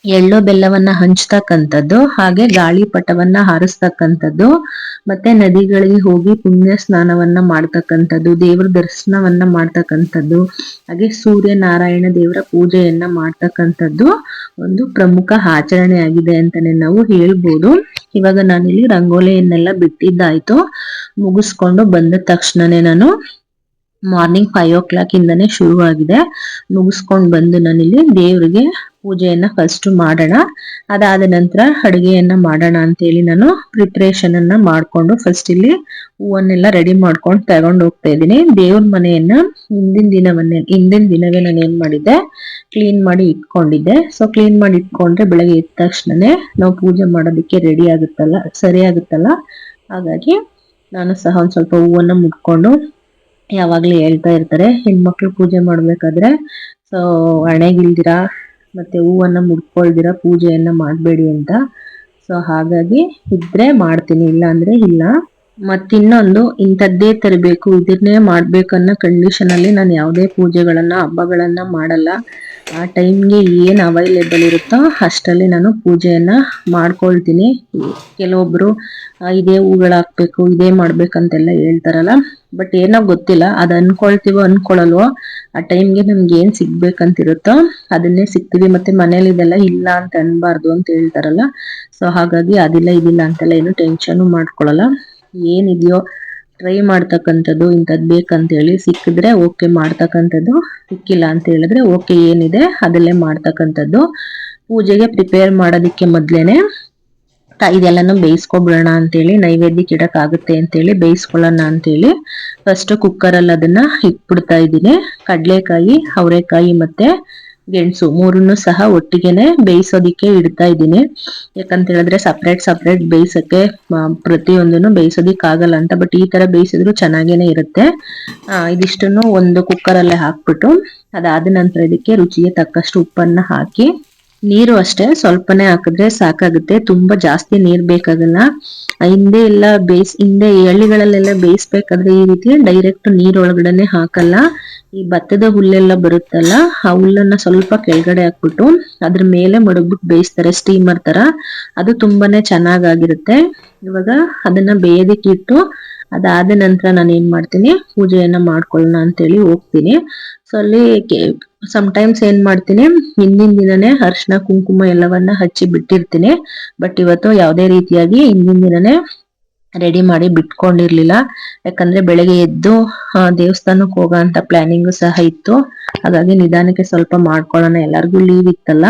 ಎಳ್ಳು ಬೆಲ್ಲವನ್ನ ಹಂಚ್ತಕ್ಕಂಥದ್ದು, ಹಾಗೆ ಗಾಳಿಪಟವನ್ನ ಹಾರಿಸ್ತಕ್ಕಂಥದ್ದು, ಮತ್ತೆ ನದಿಗಳಿಗೆ ಹೋಗಿ ಪುಣ್ಯ ಸ್ನಾನವನ್ನ ಮಾಡ್ತಕ್ಕಂಥದ್ದು, ದೇವ್ರ ದರ್ಶನವನ್ನ ಮಾಡ್ತಕ್ಕಂಥದ್ದು, ಹಾಗೆ ಸೂರ್ಯ ನಾರಾಯಣ ದೇವರ ಪೂಜೆಯನ್ನ ಮಾಡ್ತಕ್ಕಂಥದ್ದು ಒಂದು ಪ್ರಮುಖ ಆಚರಣೆ ಆಗಿದೆ ಅಂತಾನೆ ನಾವು ಹೇಳ್ಬೋದು. ಇವಾಗ ನಾನಿಲ್ಲಿ ರಂಗೋಲಿಯನ್ನೆಲ್ಲ ಬಿಟ್ಟಿದ್ದಾಯ್ತು. ಮುಗಿಸ್ಕೊಂಡು ಬಂದ ತಕ್ಷಣನೇ ನಾನು ಮಾರ್ನಿಂಗ್ 5 o'clock ಇಂದಾನೆ ಶುರುವಾಗಿದೆ. ಮುಗಿಸ್ಕೊಂಡ್ ಬಂದು ನಾನಿಲ್ಲಿ ದೇವ್ರಿಗೆ ಪೂಜೆಯನ್ನ ಫಸ್ಟ್ ಮಾಡೋಣ, ಅದಾದ ನಂತರ ಅಡುಗೆಯನ್ನ ಮಾಡೋಣ ಅಂತೇಳಿ ನಾನು ಪ್ರಿಪ್ರೇಷನ್ ಅನ್ನ ಮಾಡ್ಕೊಂಡು ಫಸ್ಟ್ ಇಲ್ಲಿ ಹೂವನ್ನೆಲ್ಲ ರೆಡಿ ಮಾಡ್ಕೊಂಡು ತಗೊಂಡು ಹೋಗ್ತಾ ಇದ್ದೀನಿ. ದೇವ್ರ ಮನೆಯನ್ನ ಹಿಂದಿನ ದಿನವೇ ನಾನು ಏನ್ ಮಾಡಿದ್ದೆ, ಕ್ಲೀನ್ ಮಾಡಿ ಇಟ್ಕೊಂಡಿದ್ದೆ. ಸೊ ಕ್ಲೀನ್ ಮಾಡಿ ಇಟ್ಕೊಂಡ್ರೆ ಬೆಳಗ್ಗೆ ಎದ್ದ ತಕ್ಷಣನೇ ನಾವು ಪೂಜೆ ಮಾಡೋದಕ್ಕೆ ರೆಡಿ ಆಗುತ್ತಲ್ಲ, ಸರಿ ಆಗುತ್ತಲ್ಲ. ಹಾಗಾಗಿ ನಾನು ಸಹ ಒಂದ್ ಸ್ವಲ್ಪ ಹೂವನ್ನ ಮುಟ್ಕೊಂಡು, ಯಾವಾಗ್ಲೂ ಹೇಳ್ತಾ ಇರ್ತಾರೆ ಹೆಣ್ಮಕ್ಳು ಪೂಜೆ ಮಾಡ್ಬೇಕಾದ್ರೆ ಸೊ ಹಣೆಗಿಲ್ದಿರ ಮತ್ತೆ ಹೂವನ್ನ ಮುಡ್ಕೊಳ್ದಿರ ಪೂಜೆಯನ್ನ ಮಾಡ್ಬೇಡಿ ಅಂತ. ಸೊ ಹಾಗಾಗಿ ಇದ್ರೆ ಮಾಡ್ತೀನಿ, ಇಲ್ಲ ಅಂದ್ರೆ ಇಲ್ಲ. ಮತ್ತಿನ್ನೊಂದು, ಇಂಥದ್ದೇ ತರಬೇಕು, ಇದನ್ನೇ ಮಾಡ್ಬೇಕನ್ನೋ ಕಂಡೀಷನ್ ಅಲ್ಲಿ ನಾನು ಯಾವುದೇ ಪೂಜೆಗಳನ್ನ ಹಬ್ಬಗಳನ್ನ ಮಾಡಲ್ಲ. ಆ ಟೈಮ್ಗೆ ಏನ್ ಅವೈಲೇಬಲ್ ಇರುತ್ತೋ ಅಷ್ಟರಲ್ಲಿ ನಾನು ಪೂಜೆಯನ್ನ ಮಾಡ್ಕೊಳ್ತೀನಿ. ಕೆಲವೊಬ್ರು ಇದೇ ಹೂಗಳು ಹಾಕ್ಬೇಕು, ಇದೇ ಮಾಡ್ಬೇಕಂತೆಲ್ಲ ಹೇಳ್ತಾರಲ್ಲ, ಬಟ್ ಏನೋ ಗೊತ್ತಿಲ್ಲ, ಅದು ಅನ್ಕೊಳ್ತೀವೋ ಅನ್ಕೊಳಲ್ವೋ ಆ ಟೈಮ್ಗೆ ನಮ್ಗೆ ಏನ್ ಸಿಗ್ಬೇಕಂತಿರುತ್ತೋ ಅದನ್ನೇ ಸಿಗ್ತೀವಿ. ಮತ್ತೆ ಮನೇಲಿ ಇದೆಲ್ಲ ಇಲ್ಲ ಅಂತ ಅನ್ಬಾರ್ದು ಅಂತ ಹೇಳ್ತಾರಲ್ಲ. ಸೊ ಹಾಗಾಗಿ ಅದಿಲ್ಲ ಇದಿಲ್ಲ ಅಂತೆಲ್ಲ ಏನು ಟೆನ್ಷನ್ ಮಾಡ್ಕೊಳಲ್ಲ. ಏನಿದೆಯೋ ಟ್ರೈ ಮಾಡ್ತಕ್ಕಂಥದ್ದು, ಇಂಥದ್ದು ಬೇಕಂತ ಹೇಳಿ ಸಿಕ್ಕಿದ್ರೆ ಓಕೆ ಮಾಡ್ತಕ್ಕಂಥದ್ದು, ಸಿಕ್ಕಿಲ್ಲ ಅಂತ ಹೇಳಿದ್ರೆ ಓಕೆ ಏನಿದೆ ಅದಲ್ಲೇ ಮಾಡ್ತಕ್ಕಂಥದ್ದು. ಪೂಜೆಗೆ ಪ್ರಿಪೇರ್ ಮಾಡೋದಕ್ಕೆ ಮೊದ್ಲೇನೆ ಇದೆಲ್ಲನೂ ಬೇಯಿಸ್ಕೊಬಿಡೋಣ ಅಂತೇಳಿ, ನೈವೇದ್ಯಕ್ಕೆ ಇಡಕ್ಕಾಗುತ್ತೆ ಅಂತೇಳಿ ಬೇಯಿಸ್ಕೊಳ್ಳೋಣ ಅಂತೇಳಿ ಫಸ್ಟ್ ಕುಕ್ಕರಲ್ಲಿ ಅದನ್ನ ಇಟ್ಬಿಡ್ತಾ ಇದ್ದೀನಿ. ಕಡಲೆಕಾಯಿ, ಅವರೆಕಾಯಿ ಮತ್ತೆ ಗೆಣಸು ಮೂರನ್ನು ಸಹ ಒಟ್ಟಿಗೆನೆ ಬೇಯಿಸೋದಿಕ್ಕೆ ಇಡ್ತಾ ಇದ್ದೀನಿ. ಯಾಕಂತ ಹೇಳಿದ್ರೆ ಸಪ್ರೇಟ್ ಬೇಯಿಸಕ್ಕೆ ಪ್ರತಿಯೊಂದನ್ನು ಬೇಯಿಸೋದಿಕ್ ಆಗಲ್ಲ ಅಂತ, ಬಟ್ ಈ ತರ ಬೇಯಿಸಿದ್ರು ಚೆನ್ನಾಗೇನೆ ಇರುತ್ತೆ. ಇದಿಷ್ಟನ್ನು ಒಂದು ಕುಕ್ಕರಲ್ಲೇ ಹಾಕ್ಬಿಟ್ಟು ಅದಾದ ನಂತರ ಇದಕ್ಕೆ ರುಚಿಗೆ ತಕ್ಕಷ್ಟು ಉಪ್ಪನ್ನ ಹಾಕಿ, ನೀರು ಅಷ್ಟೇ ಸ್ವಲ್ಪನೇ ಹಾಕಿದ್ರೆ ಸಾಕಾಗುತ್ತೆ, ತುಂಬಾ ಜಾಸ್ತಿ ನೀರ್ ಬೇಕಾಗಲ್ಲ. ಹಿಂದೆ ಎಳ್ಳಿಗಳಲ್ಲೆಲ್ಲ ಬೇಯಿಸ್ಬೇಕಾದ್ರೆ ಈ ರೀತಿ ಡೈರೆಕ್ಟ್ ನೀರೊಳಗಡೆನೆ ಹಾಕಲ್ಲ. ಈ ಭತ್ತದ ಹುಲ್ಲೆಲ್ಲ ಬರುತ್ತಲ್ಲ, ಆ ಹುಲ್ಲನ್ನ ಸ್ವಲ್ಪ ಕೆಳಗಡೆ ಹಾಕ್ಬಿಟ್ಟು ಅದ್ರ ಮೇಲೆ ಮಡಗ್ಬಿಟ್ಟು ಬೇಯಿಸ್ತಾರೆ ಸ್ಟೀಮರ್ ತರ. ಅದು ತುಂಬಾನೇ ಚೆನ್ನಾಗಾಗಿರುತ್ತೆ. ಇವಾಗ ಅದನ್ನ ಬೇಯೋದಿಕ್ಕೆ ಇಟ್ಟು ಅದಾದ ನಂತರ ನಾನು ಏನ್ ಮಾಡ್ತೀನಿ, ಪೂಜೆಯನ್ನ ಮಾಡ್ಕೊಳ್ಳೋಣ ಅಂತೇಳಿ ಹೋಗ್ತೀನಿ. ಸೊ ಅಲ್ಲಿ ಟೈಮ್ಸ್ ಏನ್ ಮಾಡ್ತೀನಿ, ಹಿಂದಿನ ದಿನನೇ ಅರ್ಶಿನ ಕುಂಕುಮ ಎಲ್ಲವನ್ನ ಹಚ್ಚಿ ಬಿಟ್ಟಿರ್ತೀನಿ. ಬಟ್ ಇವತ್ತು ಯಾವುದೇ ರೀತಿಯಾಗಿ ಹಿಂದಿನ ದಿನನೇ ರೆಡಿ ಮಾಡಿ ಬಿಟ್ಕೊಂಡಿರ್ಲಿಲ್ಲ. ಯಾಕಂದ್ರೆ ಬೆಳಗ್ಗೆ ಎದ್ದು ದೇವಸ್ಥಾನಕ್ಕೆ ಹೋಗೋ ಅಂತ ಪ್ಲಾನಿಂಗು ಸಹ ಇತ್ತು. ಹಾಗಾಗಿ ನಿಧಾನಕ್ಕೆ ಸ್ವಲ್ಪ ಮಾಡ್ಕೊಳ್ಳೋಣ, ಎಲ್ಲರಿಗೂ ಲೀವ್ ಇತ್ತಲ್ಲ,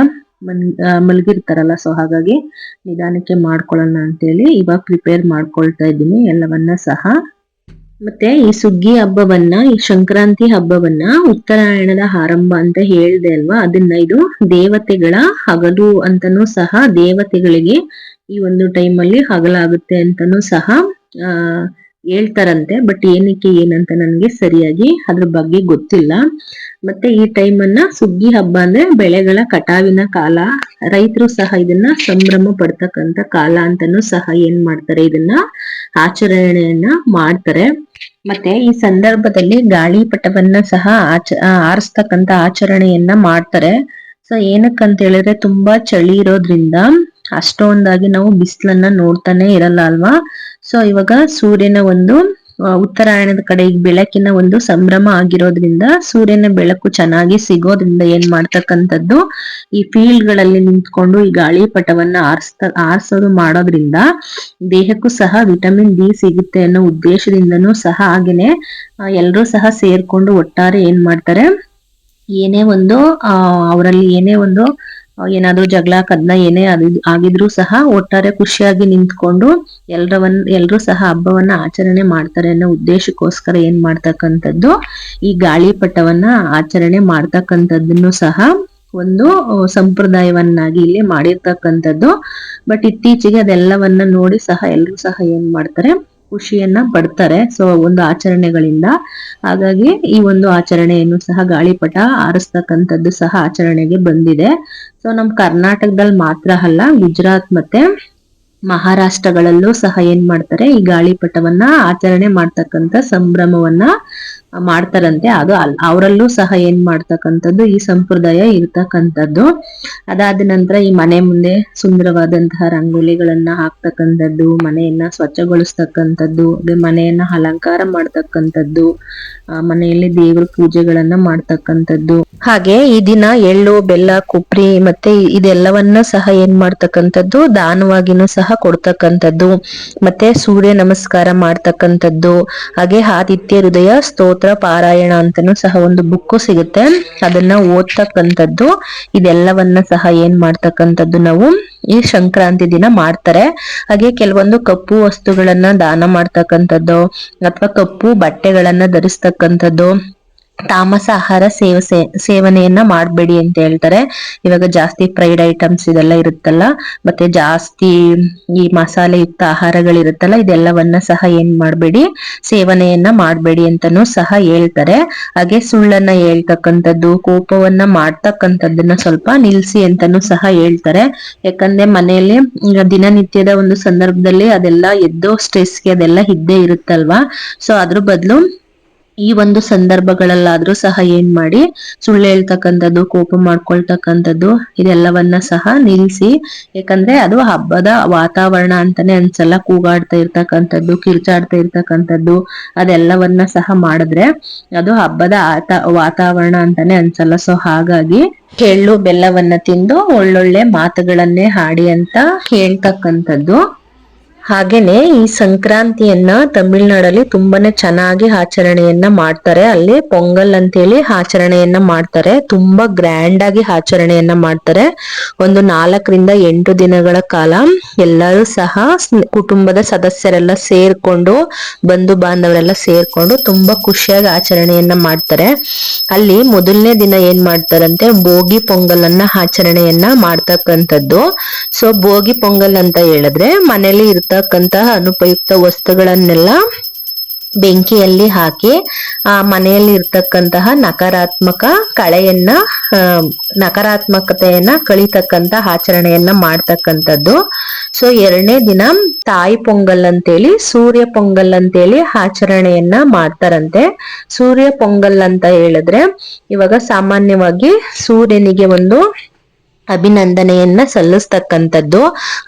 ಮಲಗಿರ್ತಾರಲ್ಲ. ಸೊ ಹಾಗಾಗಿ ನಿಧಾನಕ್ಕೆ ಮಾಡ್ಕೊಳ್ಳೋಣ ಅಂತೇಳಿ ಇವಾಗ ಪ್ರಿಪೇರ್ ಮಾಡ್ಕೊಳ್ತಾ ಇದ್ದೀನಿ ಎಲ್ಲವನ್ನ ಸಹ. ಮತ್ತೆ ಈ ಸುಗ್ಗಿ ಹಬ್ಬವನ್ನ, ಈ ಸಂಕ್ರಾಂತಿ ಹಬ್ಬವನ್ನ ಉತ್ತರಾಯಣದ ಆರಂಭ ಅಂತ ಹೇಳ್ದೆ ಅಲ್ವಾ, ಅದನ್ನ ಇದು ದೇವತೆಗಳ ಹಗಲು ಅಂತಾನೂ ಸಹ, ದೇವತೆಗಳಿಗೆ ಈ ಒಂದು ಟೈಮಲ್ಲಿ ಹಗಲಾಗುತ್ತೆ ಅಂತಾನೂ ಸಹ ಹೇಳ್ತಾರಂತೆ. ಬಟ್ ಏನಕ್ಕೆ ಏನಂತ ನನ್ಗೆ ಸರಿಯಾಗಿ ಅದ್ರ ಬಗ್ಗೆ ಗೊತ್ತಿಲ್ಲ. ಮತ್ತೆ ಈ ಟೈಮನ್ನ ಸುಗ್ಗಿ ಹಬ್ಬ ಅಂದ್ರೆ ಬೆಳೆಗಳ ಕಟಾವಿನ ಕಾಲ, ರೈತರು ಸಹ ಇದನ್ನ ಸಂಭ್ರಮ ಪಡ್ತಕ್ಕಂತ ಕಾಲ ಅಂತಾನೂ ಸಹ ಏನ್ ಮಾಡ್ತಾರೆ, ಇದನ್ನ ಆಚರಣೆಯನ್ನ ಮಾಡ್ತಾರೆ. ಮತ್ತೆ ಈ ಸಂದರ್ಭದಲ್ಲಿ ಗಾಳಿಪಟವನ್ನ ಸಹ ಆರಿಸ್ತಕ್ಕಂತ ಆಚರಣೆಯನ್ನ ಮಾಡ್ತಾರೆ. ಸೊ ಏನಕ್ಕಂತ ಹೇಳಿದ್ರೆ ತುಂಬಾ ಚಳಿ ಇರೋದ್ರಿಂದ ಅಷ್ಟೊಂದಾಗಿ ನಾವು ಬಿಸಿಲನ್ನ ನೋಡ್ತಾನೆ ಇರಲ್ಲ ಅಲ್ವಾ. ಸೊ ಇವಾಗ ಸೂರ್ಯನ ಒಂದು ಉತ್ತರಾಯಣದ ಕಡೆ ಈಗ ಬೆಳಕಿನ ಒಂದು ಸಂಭ್ರಮ ಆಗಿರೋದ್ರಿಂದ, ಸೂರ್ಯನ ಬೆಳಕು ಚೆನ್ನಾಗಿ ಸಿಗೋದ್ರಿಂದ ಏನ್ ಮಾಡ್ತಕ್ಕಂಥದ್ದು, ಈ ಫೀಲ್ಡ್ ಗಳಲ್ಲಿ ನಿಂತ್ಕೊಂಡು ಈ ಗಾಳಿಪಟವನ್ನ ಆರ್ಸೋದು ಮಾಡೋದ್ರಿಂದ ದೇಹಕ್ಕೂ ಸಹ ವಿಟಮಿನ್ ಡಿ ಸಿಗುತ್ತೆ ಅನ್ನೋ ಉದ್ದೇಶದಿಂದನೂ ಸಹ, ಹಾಗೇನೆ ಎಲ್ರೂ ಸಹ ಸೇರ್ಕೊಂಡು ಒಟ್ಟಾರೆ ಏನ್ ಮಾಡ್ತಾರೆ, ಏನೇ ಒಂದು ಅವರಲ್ಲಿ ಏನೇ ಒಂದು ಏನಾದ್ರೂ ಜಗಳ ಕದ್ನ ಏನೇ ಆಗಿದ್ರು ಸಹ ಒಟ್ಟಾರೆ ಖುಷಿಯಾಗಿ ನಿಂತ್ಕೊಂಡು ಎಲ್ರೂ ಸಹ ಹಬ್ಬವನ್ನ ಆಚರಣೆ ಮಾಡ್ತಾರೆ ಅನ್ನೋ ಉದ್ದೇಶಕ್ಕೋಸ್ಕರ ಏನ್ ಮಾಡ್ತಕ್ಕಂಥದ್ದು, ಈ ಗಾಳಿಪಟವನ್ನ ಆಚರಣೆ ಮಾಡ್ತಕ್ಕಂಥದ್ದನ್ನು ಸಹ ಒಂದು ಸಂಪ್ರದಾಯವನ್ನಾಗಿ ಇಲ್ಲಿ ಮಾಡಿರ್ತಕ್ಕಂಥದ್ದು. ಬಟ್ ಇತ್ತೀಚೆಗೆ ಅದೆಲ್ಲವನ್ನ ನೋಡಿ ಸಹ ಎಲ್ರೂ ಸಹ ಏನ್ ಮಾಡ್ತಾರೆ, ಖುಷಿಯನ್ನ ಪಡ್ತಾರೆ. ಸೊ ಒಂದು ಆಚರಣೆಗಳಿಂದ, ಹಾಗಾಗಿ ಈ ಒಂದು ಆಚರಣೆಯನ್ನು ಸಹ ಗಾಳಿಪಟ ಆರಿಸ್ತಕ್ಕಂಥದ್ದು ಸಹ ಆಚರಣೆಗೆ ಬಂದಿದೆ. ಸೊ ನಮ್ ಕರ್ನಾಟಕದಲ್ಲಿ ಮಾತ್ರ ಅಲ್ಲ, ಗುಜರಾತ್ ಮತ್ತೆ ಮಹಾರಾಷ್ಟ್ರಗಳಲ್ಲೂ ಸಹ ಏನ್ ಮಾಡ್ತಾರೆ, ಈ ಗಾಳಿಪಟವನ್ನ ಆಚರಣೆ ಮಾಡ್ತಕ್ಕಂಥ ಸಂಭ್ರಮವನ್ನ ಮಾಡ್ತಾರಂತೆ. ಅದು ಅವರಲ್ಲೂ ಸಹ ಏನ್ ಮಾಡ್ತಕ್ಕಂಥದ್ದು ಈ ಸಂಪ್ರದಾಯ ಇರ್ತಕ್ಕಂಥದ್ದು. ಅದಾದ ನಂತರ ಈ ಮನೆ ಮುಂದೆ ಸುಂದರವಾದಂತಹ ರಂಗೋಲಿಗಳನ್ನ ಹಾಕ್ತಕ್ಕಂಥದ್ದು, ಮನೆಯನ್ನ ಸ್ವಚ್ಛಗೊಳಿಸ್ತಕ್ಕಂಥದ್ದು, ಮನೆಯನ್ನ ಅಲಂಕಾರ ಮಾಡ್ತಕ್ಕಂಥದ್ದು, ಮನೆಯಲ್ಲಿ ದೇವರ ಪೂಜೆಗಳನ್ನ ಮಾಡ್ತಕ್ಕಂಥದ್ದು. ಹಾಗೆ ಈ ದಿನ ಎಳ್ಳು, ಬೆಲ್ಲ, ಕುಪ್ರಿ ಮತ್ತೆ ಇದೆಲ್ಲವನ್ನ ಸಹ ಏನ್ ಮಾಡ್ತಕ್ಕಂಥದ್ದು ದಾನವಾಗಿನೂ ಸಹ ಕೊಡ್ತಕ್ಕಂಥದ್ದು. ಮತ್ತೆ ಸೂರ್ಯ ನಮಸ್ಕಾರ ಮಾಡ್ತಕ್ಕಂಥದ್ದು, ಹಾಗೆ ಆದಿತ್ಯ ಹೃದಯ ಸ್ತೋತ್ರ ಪಾರಾಯಣ ಅಂತಾನೂ ಸಹ ಒಂದು ಬುಕ್ಕು ಸಿಗುತ್ತೆ, ಅದನ್ನ ಓದ್ತಕ್ಕಂಥದ್ದು. ಇದೆಲ್ಲವನ್ನ ಸಹ ಏನ್ ಮಾಡ್ತಕ್ಕಂಥದ್ದು ನಾವು ಈ ಸಂಕ್ರಾಂತಿ ದಿನ ಮಾಡ್ತಾರೆ. ಹಾಗೆ ಕೆಲವೊಂದು ಕಪ್ಪು ವಸ್ತುಗಳನ್ನ ದಾನ ಮಾಡ್ತಕ್ಕಂಥದ್ದು ಅಥವಾ ಕಪ್ಪು ಬಟ್ಟೆಗಳನ್ನ ಧರಿಸ್ತಕ್ಕಂಥದ್ದು, ತಾಮಸ ಆಹಾರ ಸೇವನೆಯನ್ನ ಮಾಡ್ಬೇಡಿ ಅಂತ ಹೇಳ್ತಾರೆ. ಇವಾಗ ಜಾಸ್ತಿ ಫ್ರೈಡ್ ಐಟಮ್ಸ್ ಇದೆಲ್ಲ ಇರುತ್ತಲ್ಲ, ಮತ್ತೆ ಜಾಸ್ತಿ ಈ ಮಸಾಲೆ ಯುಕ್ತ ಆಹಾರಗಳಿರುತ್ತಲ್ಲ, ಇದೆಲ್ಲವನ್ನ ಸಹ ಏನ್ ಮಾಡ್ಬೇಡಿ, ಸೇವನೆಯನ್ನ ಮಾಡ್ಬೇಡಿ ಅಂತಾನೂ ಸಹ ಹೇಳ್ತಾರೆ. ಹಾಗೆ ಸುಳ್ಳನ್ನ ಹೇಳ್ತಕ್ಕಂಥದ್ದು, ಕೋಪವನ್ನ ಮಾಡ್ತಕ್ಕಂಥದ್ದನ್ನ ಸ್ವಲ್ಪ ನಿಲ್ಸಿ ಅಂತಾನೂ ಸಹ ಹೇಳ್ತಾರೆ. ಯಾಕಂದ್ರೆ ಮನೆಯಲ್ಲಿ ದಿನನಿತ್ಯದ ಒಂದು ಸಂದರ್ಭದಲ್ಲಿ ಅದೆಲ್ಲ ಎದ್ದೋ ಸ್ಟ್ರೆಸ್ಗೆ ಅದೆಲ್ಲ ಇದ್ದೇ ಇರುತ್ತಲ್ವಾ. ಸೊ ಅದ್ರ ಬದಲು ಈ ಒಂದು ಸಂದರ್ಭಗಳಲ್ಲಾದ್ರೂ ಸಹ ಏನ್ ಮಾಡಿ, ಸುಳ್ಳು ಹೇಳ್ತಕ್ಕಂಥದ್ದು, ಕೋಪ ಮಾಡ್ಕೊಳ್ತಕ್ಕಂಥದ್ದು ಇದೆಲ್ಲವನ್ನ ಸಹ ನಿಲ್ಸಿ. ಯಾಕಂದ್ರೆ ಅದು ಹಬ್ಬದ ವಾತಾವರಣ ಅಂತಾನೆ ಅನ್ಸಲ್ಲ. ಕೂಗಾಡ್ತಾ ಇರ್ತಕ್ಕಂಥದ್ದು, ಕಿರ್ಚಾಡ್ತಾ ಇರ್ತಕ್ಕಂಥದ್ದು ಅದೆಲ್ಲವನ್ನ ಸಹ ಮಾಡಿದ್ರೆ ಅದು ಹಬ್ಬದ ವಾತಾವರಣ ಅಂತಾನೆ ಅನ್ಸಲ್ಲ. ಸೊ ಹಾಗಾಗಿ ಎಳ್ಳು ಬೆಲ್ಲವನ್ನ ತಿಂದು ಒಳ್ಳೊಳ್ಳೆ ಮಾತುಗಳನ್ನೇ ಹಾಡಿ ಅಂತ ಹೇಳ್ತಕ್ಕಂಥದ್ದು. ಹಾಗೇನೆ ಈ ಸಂಕ್ರಾಂತಿಯನ್ನ ತಮಿಳ್ನಾಡಲ್ಲಿ ತುಂಬಾನೇ ಚೆನ್ನಾಗಿ ಆಚರಣೆಯನ್ನ ಮಾಡ್ತಾರೆ. ಅಲ್ಲಿ ಪೊಂಗಲ್ ಅಂತೇಳಿ ಆಚರಣೆಯನ್ನ ಮಾಡ್ತಾರೆ, ತುಂಬಾ ಗ್ರ್ಯಾಂಡ್ ಆಗಿ ಆಚರಣೆಯನ್ನ ಮಾಡ್ತಾರೆ. ಒಂದು 4ರಿಂದ 8 ದಿನಗಳ ಕಾಲ ಎಲ್ಲರೂ ಸಹ ಕುಟುಂಬದ ಸದಸ್ಯರೆಲ್ಲ ಸೇರ್ಕೊಂಡು, ಬಂಧು ಬಾಂಧವರೆಲ್ಲ ಸೇರ್ಕೊಂಡು ತುಂಬಾ ಖುಷಿಯಾಗಿ ಆಚರಣೆಯನ್ನ ಮಾಡ್ತಾರೆ. ಅಲ್ಲಿ ಮೊದಲನೇ ದಿನ ಏನ್ ಮಾಡ್ತಾರಂತೆ, ಬೋಗಿ ಪೊಂಗಲ್ ಅನ್ನ ಆಚರಣೆಯನ್ನ ಮಾಡ್ತಕ್ಕಂಥದ್ದು. ಸೊ ಬೋಗಿ ಪೊಂಗಲ್ ಅಂತ ಹೇಳಿದ್ರೆ ಮನೇಲಿ ಇರ್ತಕ್ಕಂತಹ ಅನುಪಯುಕ್ತ ವಸ್ತುಗಳನ್ನೆಲ್ಲ ಬೆಂಕಿಯಲ್ಲಿ ಹಾಕಿ ಆ ಮನೆಯಲ್ಲಿ ಇರ್ತಕ್ಕಂತಹ ನಕಾರಾತ್ಮಕತೆಯನ್ನ ಕಳಿತಕ್ಕಂತ ಆಚರಣೆಯನ್ನ ಮಾಡ್ತಕ್ಕಂಥದ್ದು. ಸೊ 2ನೇ ದಿನ ತಾಯಿ ಪೊಂಗಲ್ ಅಂತೇಳಿ, ಸೂರ್ಯ ಪೊಂಗಲ್ ಅಂತೇಳಿ ಆಚರಣೆಯನ್ನ ಮಾಡ್ತಾರಂತೆ. ಸೂರ್ಯ ಪೊಂಗಲ್ ಅಂತ ಹೇಳಿದ್ರೆ ಇವಾಗ ಸಾಮಾನ್ಯವಾಗಿ ಸೂರ್ಯನಿಗೆ ಒಂದು ಅಭಿನಂದನೆಯನ್ನ ಸಲ್ಲಿಸ್ತಕ್ಕಂಥದ್ದು.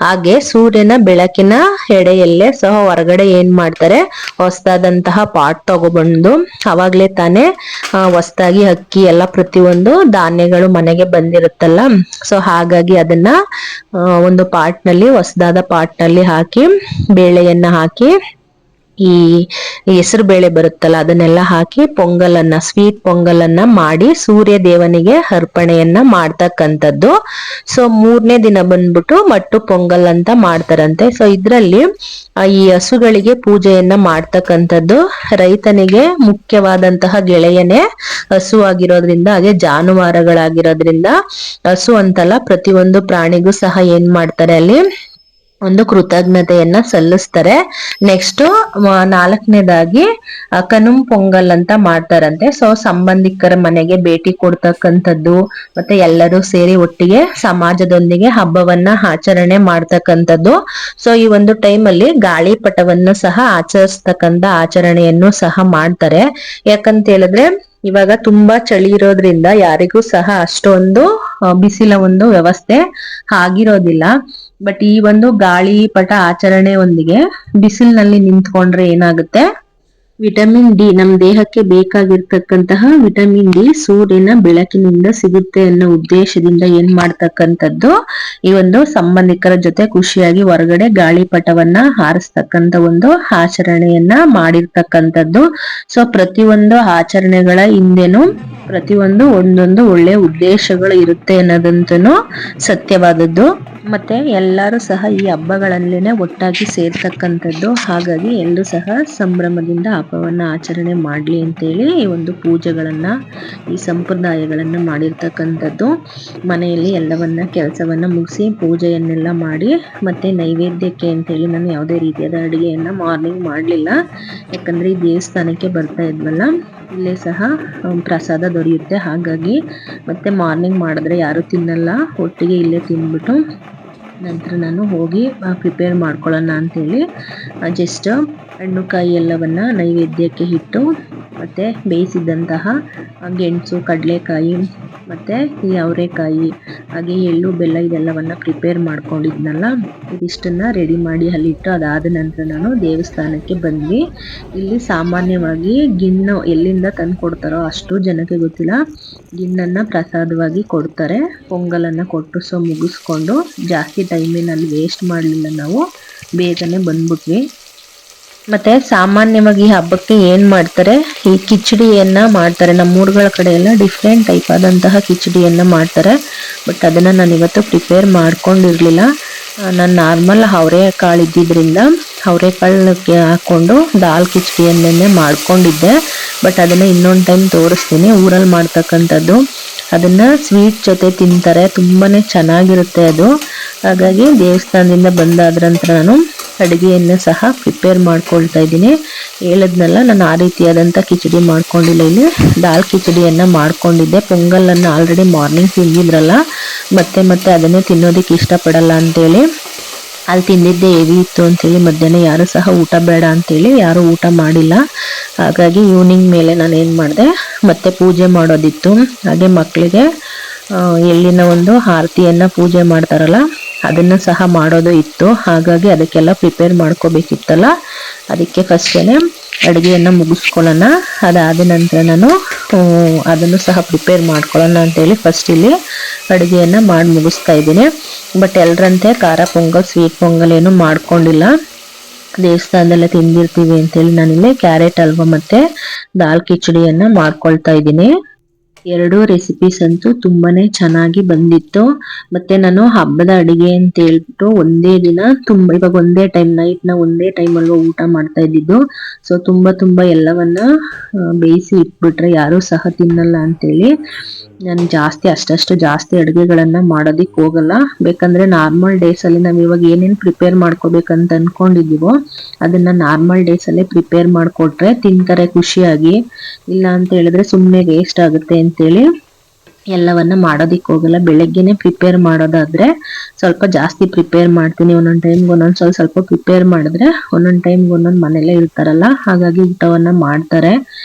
ಹಾಗೆ ಸೂರ್ಯನ ಬೆಳಕಿನ ಎಡೆಯಲ್ಲೇ ಸಹ ಹೊರಗಡೆ ಏನ್ ಮಾಡ್ತಾರೆ, ಹೊಸದಾದಂತಹ ಪಾಟ್ ತಗೊಬಂದು, ಅವಾಗ್ಲೇ ತಾನೇ ಹೊಸದಾಗಿ ಅಕ್ಕಿ ಎಲ್ಲ ಪ್ರತಿಯೊಂದು ಧಾನ್ಯಗಳು ಮನೆಗೆ ಬಂದಿರುತ್ತಲ್ಲ. ಸೊ ಹಾಗಾಗಿ ಅದನ್ನ ಒಂದು ಹೊಸದಾದ ಪಾಟ್ ನಲ್ಲಿ ಹಾಕಿ, ಬೇಳೆಯನ್ನ ಹಾಕಿ, ಈ ಹೆಸರು ಬೇಳೆ ಬರುತ್ತಲ್ಲ ಅದನ್ನೆಲ್ಲ ಹಾಕಿ ಸ್ವೀಟ್ ಪೊಂಗಲನ್ನ ಮಾಡಿ ಸೂರ್ಯ ದೇವನಿಗೆ ಅರ್ಪಣೆಯನ್ನ ಮಾಡ್ತಕ್ಕಂಥದ್ದು. ಸೊ 3ನೇ ದಿನ ಬಂದ್ಬಿಟ್ಟು ಮಟ್ಟು ಪೊಂಗಲ್ ಅಂತ ಮಾಡ್ತಾರಂತೆ. ಸೊ ಇದ್ರಲ್ಲಿ ಈ ಹಸುಗಳಿಗೆ ಪೂಜೆಯನ್ನ ಮಾಡ್ತಕ್ಕಂಥದ್ದು. ರೈತನಿಗೆ ಮುಖ್ಯವಾದಂತಹ ಗೆಳೆಯನೇ ಹಸು ಆಗಿರೋದ್ರಿಂದ, ಹಾಗೆ ಜಾನುವಾರುಗಳಾಗಿರೋದ್ರಿಂದ, ಹಸು ಅಂತಲ್ಲ ಪ್ರತಿಯೊಂದು ಪ್ರಾಣಿಗೂ ಸಹ ಏನ್ ಮಾಡ್ತಾರೆ, ಅಲ್ಲಿ ಒಂದು ಕೃತಜ್ಞತೆಯನ್ನ ಸಲ್ಲಿಸ್ತಾರೆ. ನೆಕ್ಸ್ಟ್ 4ನೇದಾಗಿ ಕನುಮ್ ಪೊಂಗಲ್ ಅಂತ ಮಾಡ್ತಾರಂತೆ. ಸೊ ಸಂಬಂಧಿಕರ ಮನೆಗೆ ಭೇಟಿ ಕೊಡ್ತಕ್ಕಂಥದ್ದು, ಮತ್ತೆ ಎಲ್ಲರೂ ಸೇರಿ ಒಟ್ಟಿಗೆ ಸಮಾಜದೊಂದಿಗೆ ಹಬ್ಬವನ್ನ ಆಚರಣೆ ಮಾಡ್ತಕ್ಕಂಥದ್ದು. ಸೊ ಈ ಒಂದು ಟೈಮಲ್ಲಿ ಗಾಳಿಪಟವನ್ನು ಸಹ ಆಚರಿಸ್ತಕ್ಕಂಥ ಆಚರಣೆಯನ್ನು ಸಹ ಮಾಡ್ತಾರೆ. ಯಾಕಂತ ಹೇಳಿದ್ರೆ ಇವಾಗ ತುಂಬಾ ಚಳಿ ಇರೋದ್ರಿಂದ ಯಾರಿಗೂ ಸಹ ಅಷ್ಟೊಂದು ಬಿಸಿಲ ಒಂದು ವ್ಯವಸ್ಥೆ ಆಗಿರೋದಿಲ್ಲ. ಬಟ್ ಈ ಒಂದು ಗಾಳಿಪಟ ಆಚರಣೆಯೊಂದಿಗೆ ಬಿಸಿಲಿನಲ್ಲಿ ನಿಂತ್ಕೊಂಡ್ರೆ ಏನಾಗುತ್ತೆ, ವಿಟಮಿನ್ ಡಿ, ನಮ್ ದೇಹಕ್ಕೆ ಬೇಕಾಗಿರ್ತಕ್ಕಂತಹ ವಿಟಮಿನ್ ಡಿ ಸೂರ್ಯನ ಬೆಳಕಿನಿಂದ ಸಿಗುತ್ತೆ ಅನ್ನೋ ಉದ್ದೇಶದಿಂದ ಏನ್ ಮಾಡ್ತಕ್ಕಂಥದ್ದು, ಈ ಒಂದು ಸಂಬಂಧಿಕರ ಜೊತೆ ಖುಷಿಯಾಗಿ ಹೊರಗಡೆ ಗಾಳಿಪಟವನ್ನ ಹಾರಿಸ್ತಕ್ಕಂಥ ಒಂದು ಆಚರಣೆಯನ್ನ ಮಾಡಿರ್ತಕ್ಕಂಥದ್ದು. ಸೊ ಪ್ರತಿಯೊಂದು ಆಚರಣೆಗಳ ಹಿಂದೆನು ಪ್ರತಿಯೊಂದು ಒಂದೊಂದು ಒಳ್ಳೆ ಉದ್ದೇಶಗಳು ಇರುತ್ತೆ ಅನ್ನೋದಂತೂ ಸತ್ಯವಾದದ್ದು. ಮತ್ತೆ ಎಲ್ಲರೂ ಸಹ ಈ ಹಬ್ಬಗಳಲ್ಲೇನೆ ಒಟ್ಟಾಗಿ ಸೇರ್ತಕ್ಕಂಥದ್ದು. ಹಾಗಾಗಿ ಎಲ್ಲರೂ ಸಹ ಸಂಭ್ರಮದಿಂದ ಹಬ್ಬವನ್ನ ಆಚರಣೆ ಮಾಡ್ಲಿ ಅಂತೇಳಿ ಈ ಒಂದು ಪೂಜೆಗಳನ್ನ, ಈ ಸಂಪ್ರದಾಯಗಳನ್ನ ಮಾಡಿರ್ತಕ್ಕಂಥದ್ದು. ಮನೆಯಲ್ಲಿ ಕೆಲಸವನ್ನ ಮುಗಿಸಿ ಪೂಜೆಯನ್ನೆಲ್ಲ ಮಾಡಿ, ಮತ್ತೆ ನೈವೇದ್ಯಕ್ಕೆ ಅಂತೇಳಿ ನಾನು ಯಾವುದೇ ರೀತಿಯಾದ ಅಡುಗೆಯನ್ನ ಮಾರ್ನಿಂಗ್ ಮಾಡಲಿಲ್ಲ. ಯಾಕಂದ್ರೆ ಈ ದೇವಸ್ಥಾನಕ್ಕೆ ಬರ್ತಾ ಇದ್ವಲ್ಲ, ಇಲ್ಲೇ ಸಹ ಪ್ರಸಾದ ದೊರೆಯುತ್ತೆ. ಹಾಗಾಗಿ ಮತ್ತೆ ಮಾರ್ನಿಂಗ್ ಮಾಡಿದ್ರೆ ಯಾರು ತಿನ್ನಲ್ಲ, ಒಟ್ಟಿಗೆ ಇಲ್ಲೇ ತಿಂದ್ಬಿಟ್ಟು ನಂತರ ನಾನು ಹೋಗಿ ಪ್ರಿಪೇರ್ ಮಾಡ್ಕೊಳ್ಳೋಣ ಅಂತೇಳಿ ಜಸ್ಟ್ ಹಣ್ಣು ಕಾಯಿ ಎಲ್ಲವನ್ನ ನೈವೇದ್ಯಕ್ಕೆ ಇಟ್ಟು ಮತ್ತು ಬೇಯಿಸಿದಂತಹ ಗೆಣಸು, ಕಡಲೆಕಾಯಿ ಮತ್ತು ಈ ಅವರೆಕಾಯಿ, ಹಾಗೆ ಎಳ್ಳು, ಬೆಲ್ಲ ಇದೆಲ್ಲವನ್ನು ಪ್ರಿಪೇರ್ ಮಾಡ್ಕೊಂಡಿದ್ನಲ್ಲ, ಇದಿಷ್ಟನ್ನು ರೆಡಿ ಮಾಡಿ ಅಲ್ಲಿಟ್ಟು ಅದಾದ ನಂತರ ನಾನು ದೇವಸ್ಥಾನಕ್ಕೆ ಬಂದ್ವಿ. ಇಲ್ಲಿ ಸಾಮಾನ್ಯವಾಗಿ ಗಿಣ್ಣು ಎಲ್ಲಿಂದ ತಂದು ಕೊಡ್ತಾರೋ ಅಷ್ಟು ಜನಕ್ಕೆ ಗೊತ್ತಿಲ್ಲ, ಗಿಣ್ಣನ್ನು ಪ್ರಸಾದವಾಗಿ ಕೊಡ್ತಾರೆ. ಪೊಂಗಲನ್ನು ಕೊಟ್ಟು ಮುಗಿಸ್ಕೊಂಡು ಜಾಸ್ತಿ ಟೈಮಿನಲ್ಲಿ ವೇಸ್ಟ್ ಮಾಡಲಿಲ್ಲ, ನಾವು ಬೇಗನೆ ಬಂದ್ಬಿಟ್ವಿ. ಮತ್ತೆ ಸಾಮಾನ್ಯವಾಗಿ ಈ ಹಬ್ಬಕ್ಕೆ ಏನ್ ಮಾಡ್ತಾರೆ, ಈ ಕಿಚಡಿಯನ್ನ ಮಾಡ್ತಾರೆ. ನಮ್ಮ ಊರುಗಳ ಕಡೆ ಎಲ್ಲ ಡಿಫ್ರೆಂಟ್ ಟೈಪ್ ಆದಂತಹ ಕಿಚಡಿಯನ್ನ ಮಾಡ್ತಾರೆ. ಬಟ್ ಅದನ್ನ ನಾನು ಇವತ್ತು ಪ್ರಿಪೇರ್ ಮಾಡ್ಕೊಂಡಿರ್ಲಿಲ್ಲ. ನಾನು ನಾರ್ಮಲ್ ಅವರೆಕಾಳು ಇದ್ದಿದ್ರಿಂದ ಅವರೆಕಾಳಕ್ಕೆ ಹಾಕೊಂಡು ದಾಲ್ ಕಿಚಡಿಯನ್ನೇ ಮಾಡ್ಕೊಂಡಿದ್ದೆ. ಬಟ್ ಅದನ್ನ ಇನ್ನೊಂದು ಟೈಮ್ ತೋರಿಸ್ತೀನಿ. ಊರಲ್ಲಿ ಮಾಡ್ತಕ್ಕಂಥದ್ದು ಅದನ್ನ ಸ್ವೀಟ್ ಜೊತೆ ತಿಂತಾರೆ, ತುಂಬಾನೇ ಚೆನ್ನಾಗಿರುತ್ತೆ ಅದು. ಹಾಗಾಗಿ ದೇವಸ್ಥಾನದಿಂದ ಬಂದಾದ ನಂತರ ನಾನು ಅಡುಗೆಯನ್ನು ಸಹ ಪ್ರಿಪೇರ್ ಮಾಡ್ಕೊಳ್ತಾ ಇದ್ದೀನಿ. ಹೇಳಿದ್ನಲ್ಲ, ನಾನು ಆ ರೀತಿಯಾದಂಥ ಕಿಚಡಿ ಮಾಡ್ಕೊಂಡಿಲ್ಲ, ಇಲ್ಲಿ ದಾಲ್ ಕಿಚಡಿಯನ್ನು ಮಾಡ್ಕೊಂಡಿದ್ದೆ. ಪೊಂಗಲನ್ನು ಆಲ್ರೆಡಿ ಮಾರ್ನಿಂಗ್ ತಿಂದಿದ್ರಲ್ಲ, ಮತ್ತೆ ಅದನ್ನೇ ತಿನ್ನೋದಕ್ಕೆ ಇಷ್ಟಪಡಲ್ಲ ಅಂತೇಳಿ ಅಲ್ಲಿ ತಿಂದಿದ್ದೆ ಹೆವಿ ಇತ್ತು ಅಂತೇಳಿ ಮಧ್ಯಾಹ್ನ ಯಾರು ಸಹ ಊಟ ಬೇಡ ಅಂತೇಳಿ ಯಾರು ಊಟ ಮಾಡಿಲ್ಲ. ಹಾಗಾಗಿ ಈವ್ನಿಂಗ್ ಮೇಲೆ ನಾನು ಏನು ಮಾಡಿದೆ, ಮತ್ತೆ ಪೂಜೆ ಮಾಡೋದಿತ್ತು. ಹಾಗೆ ಮಕ್ಕಳಿಗೆ ಎಳ್ಳಿನ ಒಂದು ಆರತಿಯನ್ನು ಪೂಜೆ ಮಾಡ್ತಾರಲ್ಲ, ಅದನ್ನು ಸಹ ಮಾಡೋದು ಇತ್ತು. ಹಾಗಾಗಿ ಅದಕ್ಕೆಲ್ಲ ಪ್ರಿಪೇರ್ ಮಾಡ್ಕೋಬೇಕಿತ್ತಲ್ಲ, ಅದಕ್ಕೆ ಫಸ್ಟೇನೆ ಅಡುಗೆಯನ್ನು ಮುಗಿಸ್ಕೊಳ್ಳೋಣ. ಅದಾದ ನಂತರ ನಾನು ಅದನ್ನು ಸಹ ಪ್ರಿಪೇರ್ ಮಾಡ್ಕೊಳ್ಳೋಣ ಅಂತೇಳಿ ಫಸ್ಟ್ ಇಲ್ಲಿ ಅಡುಗೆಯನ್ನು ಮಾಡಿ ಮುಗಿಸ್ತಾ ಇದ್ದೀನಿ. ಬಟ್ ಎಲ್ಲರಂತೆ ಖಾರ ಪೊಂಗಲ್, ಸ್ವೀಟ್ ಪೊಂಗಲ್ ಏನು ಮಾಡ್ಕೊಂಡಿಲ್ಲ, ದೇವಸ್ಥಾನದಲ್ಲೇ ತಿಂದಿರ್ತೀವಿ ಅಂತೇಳಿ ನಾನಿಲ್ಲಿ ಕ್ಯಾರೆಟ್ ಹಲ್ವಾ ಮತ್ತು ದಾಲ್ ಕಿಚಡಿಯನ್ನು ಮಾಡ್ಕೊಳ್ತಾ ಇದ್ದೀನಿ. ಎರಡೂ ರೆಸಿಪೀಸ್ ಅಂತೂ ತುಂಬಾನೇ ಚೆನ್ನಾಗಿ ಬಂದಿತ್ತು. ಮತ್ತೆ ನಾನು ಹಬ್ಬದ ಅಡಿಗೆ ಅಂತ ಹೇಳ್ಬಿಟ್ಟು ಒಂದೇ ದಿನ ಇವಾಗ ಒಂದೇ ಟೈಮ್ ನೈಟ್ನ ಒಂದೇ ಟೈಮಲ್ವ ಊಟ ಮಾಡ್ತಾ ಇದ್ದಿದ್ದು. ಸೊ ತುಂಬಾ ಎಲ್ಲವನ್ನ ಬೇಯಿಸಿ ಇಟ್ಬಿಟ್ರೆ ಯಾರೂ ಸಹ ತಿನ್ನಲ್ಲ ಅಂತೇಳಿ ನಾನು ಅಷ್ಟಷ್ಟು ಜಾಸ್ತಿ ಅಡುಗೆಗಳನ್ನ ಮಾಡೋದಿಕ್ ಹೋಗಲ್ಲ. ಬೇಕಂದ್ರೆ ನಾರ್ಮಲ್ ಡೇಸ್ ಅಲ್ಲಿ ನಾವು ಇವಾಗ ಏನೇನು ಪ್ರಿಪೇರ್ ಮಾಡ್ಕೋಬೇಕಂತ ಅನ್ಕೊಂಡಿದೀವೋ ಅದನ್ನ ನಾರ್ಮಲ್ ಡೇಸ್ ಅಲ್ಲೇ ಪ್ರಿಪೇರ್ ಮಾಡ್ಕೊಟ್ರೆ ತಿಂತಾರೆ ಖುಷಿಯಾಗಿ. ಇಲ್ಲ ಅಂತ ಹೇಳಿದ್ರೆ ಸುಮ್ಮನೆ ವೇಸ್ಟ್ ಆಗುತ್ತೆ ಅಂತೇಳಿ ಎಲ್ಲವನ್ನ ಮಾಡೋದಿಕ್ ಹೋಗಲ್ಲ. ಬೆಳಗ್ಗೆನೆ ಪ್ರಿಪೇರ್ ಮಾಡೋದಾದ್ರೆ ಸ್ವಲ್ಪ ಜಾಸ್ತಿ ಪ್ರಿಪೇರ್ ಮಾಡ್ತೀನಿ. ಒಂದೊಂದು ಟೈಮ್ಗೆ ಒಂದೊಂದು ಸ್ವಲ್ಪ ಪ್ರಿಪೇರ್ ಮಾಡಿದ್ರೆ ಒಂದೊಂದು ಟೈಮ್ಗೆ ಒಂದೊಂದು ಮನೇಲೇ ಇರ್ತಾರಲ್ಲ, ಹಾಗಾಗಿ ಊಟವನ್ನ ಮಾಡ್ತಾರೆ.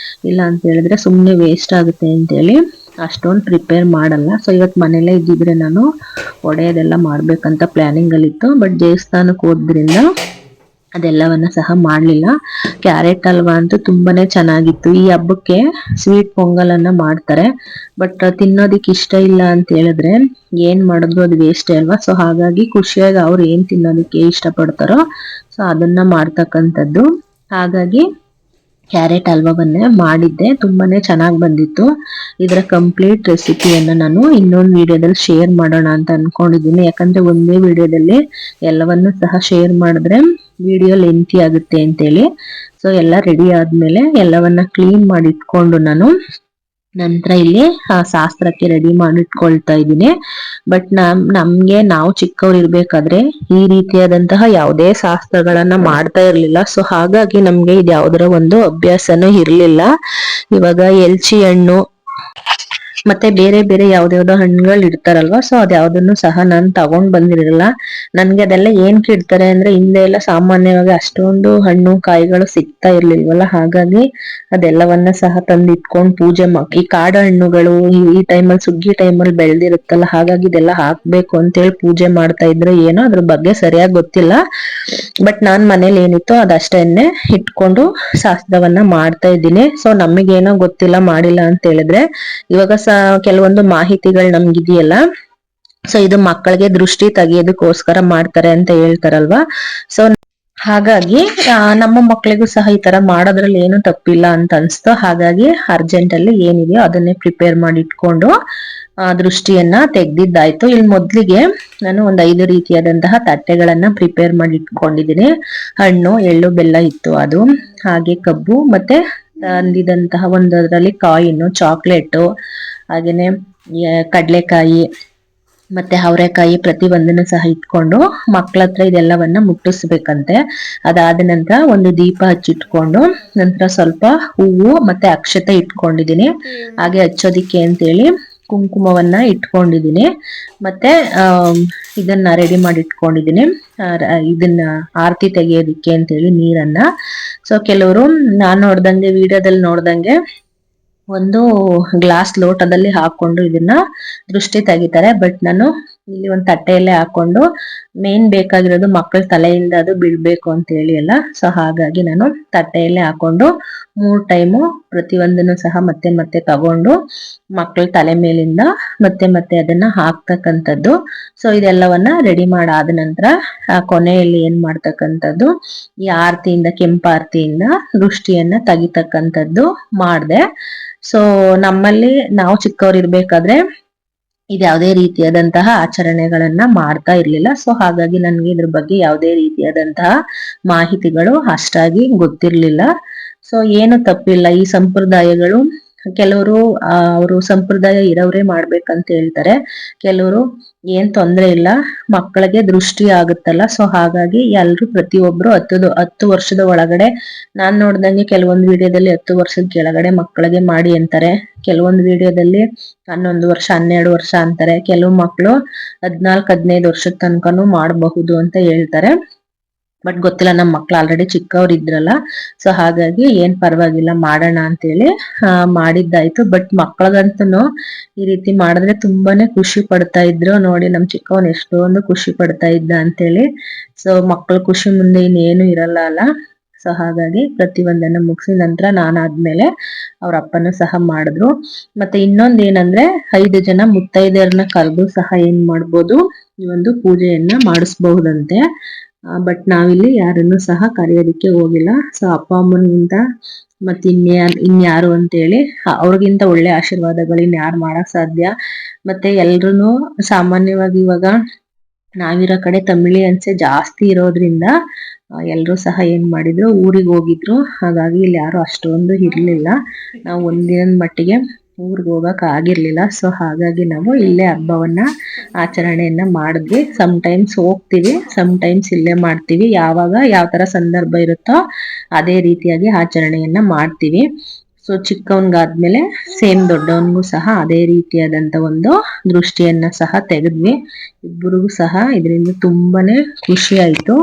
ಇಲ್ಲ ಅಂತ ಹೇಳಿದ್ರೆ ಸುಮ್ಮನೆ ವೇಸ್ಟ್ ಆಗುತ್ತೆ ಅಂತೇಳಿ ಅಷ್ಟೊಂದು ಪ್ರಿಪೇರ್ ಮಾಡಲ್ಲ. ಸೊ ಇವತ್ತು ಮನೇಲೇ ಇದ್ದಿದ್ರೆ ನಾನು ಒಡೆಯೋದೆಲ್ಲ ಮಾಡ್ಬೇಕಂತ ಪ್ಲಾನಿಂಗ್ ಅಲ್ಲಿ ಇತ್ತು. ಬಟ್ ದೇವಸ್ಥಾನಕ್ಕೆ ಹೋದ್ರಿಂದ ಅದೆಲ್ಲವನ್ನ ಸಹ ಮಾಡಲಿಲ್ಲ. ಕ್ಯಾರೆಟ್ ಹಲ್ವಾ ಅಂತೂ ತುಂಬಾನೇ ಚೆನ್ನಾಗಿತ್ತು. ಈ ಹಬ್ಬಕ್ಕೆ ಸ್ವೀಟ್ ಪೊಂಗಲನ್ನ ಮಾಡ್ತಾರೆ, ಬಟ್ ತಿನ್ನೋದಿಕ್ ಇಷ್ಟ ಇಲ್ಲ ಅಂತ ಹೇಳಿದ್ರೆ ಏನ್ ಮಾಡಿದ್ರು ಅದು ವೇಸ್ಟ್ ಅಲ್ವಾ. ಸೊ ಹಾಗಾಗಿ ಖುಷಿಯಾಗಿ ಅವ್ರು ಏನ್ ತಿನ್ನೋದಕ್ಕೆ ಇಷ್ಟಪಡ್ತಾರೋ ಸೊ ಅದನ್ನ ಮಾಡ್ತಕ್ಕಂಥದ್ದು. ಹಾಗಾಗಿ ಕ್ಯಾರೆಟ್ ಹಲ್ವಾವನ್ನೇ ಮಾಡಿದ್ದೆ, ತುಂಬಾನೇ ಚೆನ್ನಾಗಿ ಬಂದಿತ್ತು. ಇದರ ಕಂಪ್ಲೀಟ್ ರೆಸಿಪಿಯನ್ನು ನಾನು ಇನ್ನೊಂದು ವಿಡಿಯೋದಲ್ಲಿ ಶೇರ್ ಮಾಡೋಣ ಅಂತ ಅನ್ಕೊಂಡಿದ್ದೀನಿ. ಯಾಕಂದ್ರೆ ಒಂದೇ ವಿಡಿಯೋದಲ್ಲಿ ಎಲ್ಲವನ್ನು ಸಹ ಶೇರ್ ಮಾಡಿದ್ರೆ ವಿಡಿಯೋ ಲೆಂತಿ ಆಗುತ್ತೆ ಅಂತೇಳಿ. ಸೊ ಎಲ್ಲ ರೆಡಿ ಆದ್ಮೇಲೆ ಎಲ್ಲವನ್ನ ಕ್ಲೀನ್ ಮಾಡಿ ಇಟ್ಕೊಂಡು ನಾನು ನಂತರ ಇಲ್ಲಿ ಶಾಸ್ತ್ರಕ್ಕೆ ರೆಡಿ ಮಾಡಿಟ್ಕೊಳ್ತಾ ಇದ್ದೀನಿ. ಬಟ್ ನಮ್ಗೆ ನಾವು ಚಿಕ್ಕವ್ರು ಇರ್ಬೇಕಾದ್ರೆ ಈ ರೀತಿಯಾದಂತಹ ಯಾವುದೇ ಶಾಸ್ತ್ರಗಳನ್ನ ಮಾಡ್ತಾ ಇರ್ಲಿಲ್ಲ. ಸೊ ಹಾಗಾಗಿ ನಮ್ಗೆ ಇದು ಯಾವುದರ ಒಂದು ಅಭ್ಯಾಸನೂ ಇರ್ಲಿಲ್ಲ. ಇವಾಗ ಎಲ್ಚಿ ಹಣ್ಣು ಮತ್ತೆ ಬೇರೆ ಬೇರೆ ಯಾವ್ದಾವ್ದೋ ಹಣ್ಣುಗಳು ಇಡ್ತಾರಲ್ವಾ, ಸೊ ಅದ್ಯಾವ್ದನ್ನು ಸಹ ನಾನು ತಗೊಂಡ್ ಬಂದಿರಲಿಲ್ಲ. ನನ್ಗೆ ಅದೆಲ್ಲ ಏನ್ ಇಡ್ತಾರೆ ಅಂದ್ರೆ ಹಿಂದೆ ಎಲ್ಲ ಸಾಮಾನ್ಯವಾಗಿ ಅಷ್ಟೊಂದು ಹಣ್ಣು ಕಾಯಿಗಳು ಸಿಗ್ತಾ ಇರ್ಲಿಲ್ವಲ್ಲ, ಹಾಗಾಗಿ ಅದೆಲ್ಲವನ್ನ ಸಹ ತಂದು ಇಟ್ಕೊಂಡು ಪೂಜೆ ಈ ಕಾಡು ಹಣ್ಣುಗಳು ಈ ಟೈಮಲ್ಲಿ ಸುಗ್ಗಿ ಟೈಮಲ್ಲಿ ಬೆಳೆದಿರುತ್ತಲ್ಲ, ಹಾಗಾಗಿ ಇದೆಲ್ಲ ಹಾಕ್ಬೇಕು ಅಂತೇಳಿ ಪೂಜೆ ಮಾಡ್ತಾ ಇದ್ರು. ಏನೋ ಅದ್ರ ಬಗ್ಗೆ ಸರಿಯಾಗಿ ಗೊತ್ತಿಲ್ಲ. ಬಟ್ ನಾನ್ ಮನೇಲಿ ಏನಿತ್ತು ಅದಷ್ಟನ್ನೇ ಇಟ್ಕೊಂಡು ಶಾಸ್ತ್ರವನ್ನ ಮಾಡ್ತಾ ಇದ್ದೀನಿ. ಸೊ ನಮಗೇನೋ ಗೊತ್ತಿಲ್ಲ, ಮಾಡಿಲ್ಲ ಅಂತ ಹೇಳಿದ್ರೆ ಇವಾಗ ಕೆಲವೊಂದು ಮಾಹಿತಿಗಳು ನಮ್ಗಿದೆಯಲ್ಲ, ಸೊ ಇದು ಮಕ್ಕಳಿಗೆ ದೃಷ್ಟಿ ತೆಗೆಯೋದಕ್ಕೋಸ್ಕರ ಮಾಡ್ತಾರೆ ಅಂತ ಹೇಳ್ತಾರಲ್ವಾ. ಸೊ ಹಾಗಾಗಿ ನಮ್ಮ ಮಕ್ಕಳಿಗೂ ಸಹ ಈ ತರ ಮಾಡೋದ್ರಲ್ಲಿ ಏನು ತಪ್ಪಿಲ್ಲ ಅಂತ ಅನ್ಸ್ತು. ಹಾಗಾಗಿ ಅರ್ಜೆಂಟ್ ಅಲ್ಲಿ ಏನಿದೆಯೋ ಅದನ್ನೇ ಪ್ರಿಪೇರ್ ಮಾಡಿ ಇಟ್ಕೊಂಡು ದೃಷ್ಟಿಯನ್ನ ತೆಗ್ದಿದ್ದಾಯ್ತು. ಇಲ್ಲಿ ಮೊದ್ಲಿಗೆ ನಾನು ಒಂದು 5 ರೀತಿಯಾದಂತಹ ತಟ್ಟೆಗಳನ್ನ ಪ್ರಿಪೇರ್ ಮಾಡಿ ಇಟ್ಕೊಂಡಿದ್ದೀನಿ. ಹಣ್ಣು, ಎಳ್ಳು, ಬೆಲ್ಲ ಇತ್ತು ಅದು, ಹಾಗೆ ಕಬ್ಬು, ಮತ್ತೆ ತಂದಿದಂತಹ ಒಂದರಲ್ಲಿ ಕಾಯಿನ್, ಚಾಕ್ಲೇಟು, ಹಾಗೇನೆ ಕಡ್ಲೆಕಾಯಿ ಮತ್ತೆ ಅವರೆಕಾಯಿ ಪ್ರತಿ ಒಂದನ್ನು ಸಹ ಇಟ್ಕೊಂಡು ಮಕ್ಳ ಹತ್ರ ಇದೆಲ್ಲವನ್ನ ಮುಟ್ಟಿಸ್ಬೇಕಂತೆ. ಅದಾದ ನಂತರ ಒಂದು ದೀಪ ಹಚ್ಚಿಟ್ಕೊಂಡು ನಂತರ ಸ್ವಲ್ಪ ಹೂವು ಮತ್ತೆ ಅಕ್ಷತೆ ಇಟ್ಕೊಂಡಿದೀನಿ. ಹಾಗೆ ಹಚ್ಚೋದಿಕ್ಕೆ ಅಂತೇಳಿ ಕುಂಕುಮವನ್ನ ಇಟ್ಕೊಂಡಿದ್ದೀನಿ. ಮತ್ತೆ ಇದನ್ನ ರೆಡಿ ಮಾಡಿ ಇಟ್ಕೊಂಡಿದ್ದೀನಿ, ಇದನ್ನ ಆರತಿ ತೆಗೆಯೋದಿಕ್ಕೆ ಅಂತೇಳಿ ನೀರನ್ನ. ಸೊ ಕೆಲವರು ನಾನ್ ನೋಡ್ದಂಗೆ ವಿಡಿಯೋದಲ್ಲಿ ನೋಡ್ದಂಗೆ ಒಂದು ಗ್ಲಾಸ್ ಲೋಟದಲ್ಲಿ ಹಾಕೊಂಡು ಇದನ್ನ ದೃಷ್ಟಿ ತೆಗಿತಾರೆ. ಬಟ್ ನಾನು ಇಲ್ಲಿ ಒಂದು ತಟ್ಟೆಯಲ್ಲೇ ಹಾಕೊಂಡು, ಮೇನ್ ಬೇಕಾಗಿರೋದು ಮಕ್ಕಳ ತಲೆಯಿಂದ ಅದು ಬೀಳ್ಬೇಕು ಅಂತ ಹೇಳಿ ಅಲ್ಲ, ಸೊ ಹಾಗಾಗಿ ನಾನು ತಟ್ಟೆಯಲ್ಲೇ ಹಾಕೊಂಡು 3 ಟೈಮು ಪ್ರತಿಯೊಂದನ್ನು ಸಹ ಮತ್ತೆ ಮತ್ತೆ ತಗೊಂಡು ಮಕ್ಕಳ ತಲೆ ಮೇಲಿಂದ ಮತ್ತೆ ಮತ್ತೆ ಅದನ್ನ ಹಾಕ್ತಕ್ಕಂಥದ್ದು. ಸೊ ಇದೆಲ್ಲವನ್ನ ರೆಡಿ ಮಾಡಾದ ನಂತರ ಕೊನೆಯಲ್ಲಿ ಏನ್ ಮಾಡ್ತಕ್ಕಂಥದ್ದು, ಈ ಆರತಿಯಿಂದ, ಕೆಂಪಾರತಿಯಿಂದ ದೃಷ್ಟಿಯನ್ನ ತೆಗಿತಕ್ಕಂಥದ್ದು ಮಾಡ್ದೆ. ಸೊ ನಮ್ಮಲ್ಲಿ ನಾವು ಚಿಕ್ಕವರಿರ್ಬೇಕಾದ್ರೆ ಇದು ಯಾವುದೇ ರೀತಿಯಾದಂತಹ ಆಚರಣೆಗಳನ್ನ ಮಾಡ್ತಾ ಇರ್ಲಿಲ್ಲ. ಸೊ ಹಾಗಾಗಿ ನನ್ಗೆ ಇದ್ರ ಬಗ್ಗೆ ಯಾವುದೇ ರೀತಿಯಾದಂತಹ ಮಾಹಿತಿಗಳು ಅಷ್ಟಾಗಿ ಗೊತ್ತಿರ್ಲಿಲ್ಲ. ಸೊ ಏನು ತಪ್ಪಿಲ್ಲ, ಈ ಸಂಪ್ರದಾಯಗಳು ಕೆಲವರು ಅವರು ಸಂಪ್ರದಾಯ ಇರೋರೇ ಮಾಡ್ಬೇಕಂತ ಹೇಳ್ತಾರೆ, ಕೆಲವರು ಏನ್ ತೊಂದ್ರೆ ಇಲ್ಲ, ಮಕ್ಕಳಿಗೆ ದೃಷ್ಟಿ ಆಗುತ್ತಲ್ಲ. ಸೊ ಹಾಗಾಗಿ ಎಲ್ರು ಪ್ರತಿಯೊಬ್ರು 10 ವರ್ಷದ ಒಳಗಡೆ, ನಾನ್ ನೋಡ್ದಂಗೆ ಕೆಲವೊಂದು ವಿಡಿಯೋದಲ್ಲಿ 10 ವರ್ಷದ ಕೆಳಗಡೆ ಮಕ್ಕಳಿಗೆ ಮಾಡಿ ಅಂತಾರೆ, ಕೆಲವೊಂದು ವಿಡಿಯೋದಲ್ಲಿ 11 ವರ್ಷ 12 ವರ್ಷ ಅಂತಾರೆ, ಕೆಲವು ಮಕ್ಕಳು 14-15 ವರ್ಷದ ತನಕನೂ ಮಾಡಬಹುದು ಅಂತ ಹೇಳ್ತಾರೆ. ಬಟ್ ಗೊತ್ತಿಲ್ಲ, ನಮ್ಮ ಮಕ್ಳು ಆಲ್ರೆಡಿ ಚಿಕ್ಕವ್ರು ಇದ್ರಲ್ಲ, ಸೊ ಹಾಗಾಗಿ ಏನ್ ಪರವಾಗಿಲ್ಲ ಮಾಡೋಣ ಅಂತೇಳಿ ಮಾಡಿದ್ದಾಯ್ತು. ಬಟ್ ಮಕ್ಳಿಗಂತೂ ಈ ರೀತಿ ಮಾಡಿದ್ರೆ ತುಂಬಾನೇ ಖುಷಿ ಪಡ್ತಾ ಇದ್ರು. ನೋಡಿ ನಮ್ ಚಿಕ್ಕವನ್ ಎಷ್ಟೊಂದು ಖುಷಿ ಪಡ್ತಾ ಇದ್ದ ಅಂತೇಳಿ. ಸೊ ಮಕ್ಳ ಖುಷಿ ಮುಂದೆ ಇನ್ನೇನು ಇರಲ್ಲ ಅಲ್ಲ. ಸೊ ಹಾಗಾಗಿ ಪ್ರತಿಯೊಂದನ್ನ ಮುಗಿಸಿದ ನಂತರ ನಾನಾದ್ಮೇಲೆ ಅವ್ರ ಅಪ್ಪನೂ ಸಹ ಮಾಡಿದ್ರು. ಮತ್ತೆ ಇನ್ನೊಂದ್ ಏನಂದ್ರೆ 5 ಜನ ಮುತ್ತೈದೆಯರನ್ನ ಕರೆದು ಸಹ ಏನ್ ಮಾಡ್ಬೋದು, ಈ ಒಂದು ಪೂಜೆಯನ್ನ ಮಾಡಿಸ್ಬಹುದಂತೆ. ಬಟ್ ನಾವಿಲ್ಲಿ ಯಾರನ್ನು ಸಹ ಕರೆಯೋದಿಕ್ಕೆ ಹೋಗಿಲ್ಲ. ಸೊ ಅಪ್ಪ ಅಮ್ಮನಿಗಿಂತ ಮತ್ತೆ ಇನ್ಯಾರು ಅಂತೇಳಿ, ಅವ್ರಿಗಿಂತ ಒಳ್ಳೆ ಆಶೀರ್ವಾದಗಳು ಇನ್ಯಾರು ಮಾಡಕ್ ಸಾಧ್ಯ. ಮತ್ತೆ ಎಲ್ರು ಸಾಮಾನ್ಯವಾಗಿ ಇವಾಗ ನಾವಿರೋ ಕಡೆ ತಮಿಳಿಯನ್ಸೆ ಜಾಸ್ತಿ ಇರೋದ್ರಿಂದ ಎಲ್ರು ಸಹ ಏನ್ ಮಾಡಿದ್ರು, ಊರಿಗೆ ಹೋಗಿದ್ರು. ಹಾಗಾಗಿ ಇಲ್ಲಿ ಯಾರು ಅಷ್ಟೊಂದು ಇರ್ಲಿಲ್ಲ. ನಾವು ಒಂದಿನದ ಮಟ್ಟಿಗೆ ಊರ್ಗ್ ಹೋಗಕ್ ಆಗಿರ್ಲಿಲ್ಲ. ಸೊ ಹಾಗಾಗಿ ನಾವು ಇಲ್ಲೇ ಹಬ್ಬವನ್ನ ಆಚರಣೆಯನ್ನ ಮಾಡಿದ್ವಿ. ಟೈಮ್ಸ್ ಹೋಗ್ತಿವಿ, ಟೈಮ್ಸ್ ಇಲ್ಲೇ ಮಾಡ್ತೀವಿ. ಯಾವಾಗ ಯಾವ ತರ ಸಂದರ್ಭ ಇರುತ್ತೋ ಅದೇ ರೀತಿಯಾಗಿ ಆಚರಣೆಯನ್ನ ಮಾಡ್ತೀವಿ. ಸೊ ಚಿಕ್ಕವನ್ಗಾದ್ಮೇಲೆ ಸೇಮ್ ದೊಡ್ಡವನ್ಗೂ ಸಹ ಅದೇ ರೀತಿಯಾದಂತ ಒಂದು ದೃಷ್ಟಿಯನ್ನ ಸಹ ತೆಗೆದ್ವಿ. ಇಬ್ಬರಿಗೂ ಸಹ ಇದರಿಂದ ತುಂಬಾನೇ ಖುಷಿ ಆಯ್ತು.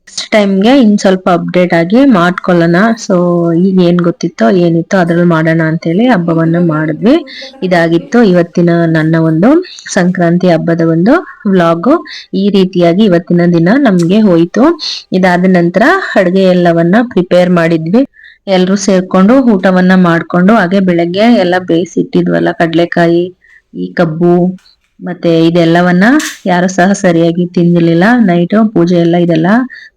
ನೆಕ್ಸ್ಟ್ ಟೈಮ್ಗೆ ಇನ್ ಸ್ವಲ್ಪ ಅಪ್ಡೇಟ್ ಆಗಿ ಮಾಡ್ಕೊಳ್ಳೋಣ. ಸೊ ಈಗ ಏನ್ ಗೊತ್ತಿತ್ತೋ ಏನಿತ್ತೋ ಅದ್ರಲ್ಲಿ ಮಾಡೋಣ ಅಂತೇಳಿ ಹಬ್ಬವನ್ನ ಮಾಡಿದ್ವಿ. ಇದಾಗಿತ್ತು ಇವತ್ತಿನ ನನ್ನ ಒಂದು ಸಂಕ್ರಾಂತಿ ಹಬ್ಬದ ಒಂದು ವ್ಲಾಗು. ಈ ರೀತಿಯಾಗಿ ಇವತ್ತಿನ ದಿನ ನಮ್ಗೆ ಹೋಯ್ತು. ಇದಾದ ನಂತರ ಅಡ್ಗೆ ಎಲ್ಲವನ್ನ ಪ್ರಿಪೇರ್ ಮಾಡಿದ್ವಿ. ಎಲ್ರು ಸೇರ್ಕೊಂಡು ಊಟವನ್ನ ಮಾಡ್ಕೊಂಡು, ಹಾಗೆ ಬೆಳಗ್ಗೆ ಎಲ್ಲ ಬೇಯಿಸಿಟ್ಟಿದ್ವಲ್ಲ ಕಡ್ಲೆಕಾಯಿ, ಈ ಕಬ್ಬು ಮತ್ತೆ ಇದೆಲ್ಲವನ್ನ ಯಾರು ಸಹ ಸರಿಯಾಗಿ ತಿಂದಿರ್ಲಿಲ್ಲ. ನೈಟ್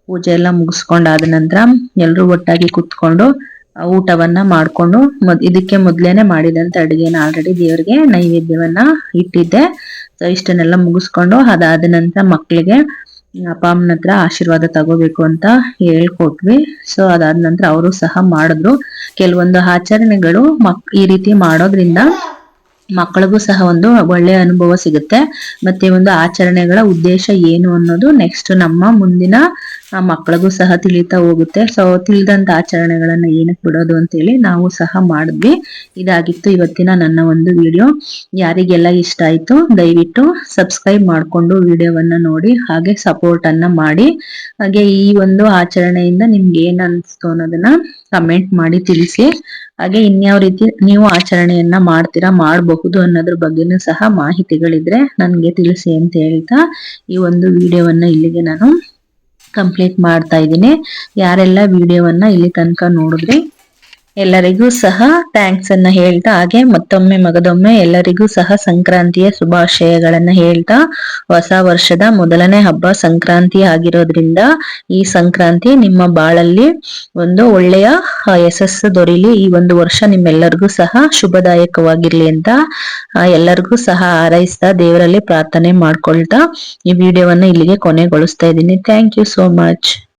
ಪೂಜೆ ಎಲ್ಲ ಮುಗಿಸ್ಕೊಂಡಾದ ನಂತರ ಎಲ್ರು ಒಟ್ಟಾಗಿ ಕುತ್ಕೊಂಡು ಊಟವನ್ನ ಮಾಡ್ಕೊಂಡು, ಇದಕ್ಕೆ ಮೊದ್ಲೇನೆ ಮಾಡಿದಂತ ಅಡುಗೆನ ಆಲ್ರೆಡಿ ದೇವ್ರಿಗೆ ನೈವೇದ್ಯವನ್ನ ಇಟ್ಟಿದ್ದೆ. ಸೊ ಇಷ್ಟನ್ನೆಲ್ಲ ಮುಗಿಸ್ಕೊಂಡು ಅದಾದ ನಂತರ ಮಕ್ಳಿಗೆ ಅಪ್ಪ ಅಮ್ಮನ ಹತ್ರ ಆಶೀರ್ವಾದ ತಗೋಬೇಕು ಅಂತ ಹೇಳ್ಕೊಟ್ವಿ. ಸೊ ಅದಾದ ನಂತರ ಅವರು ಸಹ ಮಾಡಿದ್ರು. ಕೆಲವೊಂದು ಆಚರಣೆಗಳು ಈ ರೀತಿ ಮಾಡೋದ್ರಿಂದ ಮಕ್ಕಳಿಗೂ ಸಹ ಒಂದು ಒಳ್ಳೆಯ ಅನುಭವ ಸಿಗುತ್ತೆ. ಮತ್ತೆ ಒಂದು ಆಚರಣೆಗಳ ಉದ್ದೇಶ ಏನು ಅನ್ನೋದು ನೆಕ್ಸ್ಟ್ ನಮ್ಮ ಮುಂದಿನ ಮಕ್ಕಳಿಗೂ ಸಹ ತಿಳಿತಾ ಹೋಗುತ್ತೆ. ಸೊ ತಿಳಿದಂತ ಆಚರಣೆಗಳನ್ನ ಏನಕ್ಕೆ ಬಿಡೋದು ಅಂತೇಳಿ ನಾವು ಸಹ ಮಾಡಿದ್ವಿ. ಇದಾಗಿತ್ತು ಇವತ್ತಿನ ನನ್ನ ಒಂದು ವಿಡಿಯೋ. ಯಾರಿಗೆಲ್ಲ ಇಷ್ಟ ಆಯ್ತು ದಯವಿಟ್ಟು ಸಬ್ಸ್ಕ್ರೈಬ್ ಮಾಡ್ಕೊಂಡು ವಿಡಿಯೋವನ್ನ ನೋಡಿ, ಹಾಗೆ ಸಪೋರ್ಟ್ ಅನ್ನ ಮಾಡಿ. ಹಾಗೆ ಈ ಒಂದು ಆಚರಣೆಯಿಂದ ನಿಮ್ಗೆ ಏನ್ ಅನ್ಸ್ತು ಅನ್ನೋದನ್ನ ಕಮೆಂಟ್ ಮಾಡಿ ತಿಳಿಸಿ. ಹಾಗೆ ಇನ್ಯಾವ ರೀತಿ ನೀವು ಆಚರಣೆಯನ್ನ ಮಾಡ್ತೀರಾ, ಮಾಡಬಹುದು ಅನ್ನೋದ್ರ ಬಗ್ಗೆನೂ ಸಹ ಮಾಹಿತಿಗಳಿದ್ರೆ ನನ್ಗೆ ತಿಳಿಸಿ ಅಂತ ಹೇಳ್ತಾ ಈ ಒಂದು ವಿಡಿಯೋವನ್ನ ಇಲ್ಲಿಗೆ ನಾನು ಕಂಪ್ಲೀಟ್ ಮಾಡ್ತಾ ಇದ್ದೀನಿ. ಯಾರೆಲ್ಲ ವಿಡಿಯೋವನ್ನ ಇಲ್ಲಿ ತನಕ ನೋಡಿದ್ರಿ ಎಲ್ಲರಿಗೂ ಸಹ ಥ್ಯಾಂಕ್ಸ್ ಅನ್ನ ಹೇಳ್ತಾ, ಹಾಗೆ ಮತ್ತೊಮ್ಮೆ ಮಗದೊಮ್ಮೆ ಎಲ್ಲರಿಗೂ ಸಹ ಸಂಕ್ರಾಂತಿಯ ಶುಭಾಶಯಗಳನ್ನ ಹೇಳ್ತಾ, ಹೊಸ ವರ್ಷದ ಮೊದಲನೇ ಹಬ್ಬ ಸಂಕ್ರಾಂತಿ ಆಗಿರೋದ್ರಿಂದ ಈ ಸಂಕ್ರಾಂತಿ ನಿಮ್ಮ ಬಾಳಲ್ಲಿ ಒಂದು ಒಳ್ಳೆಯ ಯಶಸ್ಸು ದೊರೀಲಿ. ಈ ಒಂದು ವರ್ಷ ನಿಮ್ಮೆಲ್ಲರಿಗೂ ಸಹ ಶುಭದಾಯಕವಾಗಿರ್ಲಿ ಅಂತ ಎಲ್ಲರಿಗೂ ಸಹ ಹಾರೈಸ್ತಾ ದೇವರಲ್ಲಿ ಪ್ರಾರ್ಥನೆ ಮಾಡ್ಕೊಳ್ತಾ ಈ ವಿಡಿಯೋವನ್ನ ಇಲ್ಲಿಗೆ ಕೊನೆಗೊಳಿಸ್ತಾ ಇದ್ದೀನಿ. Thank you so much.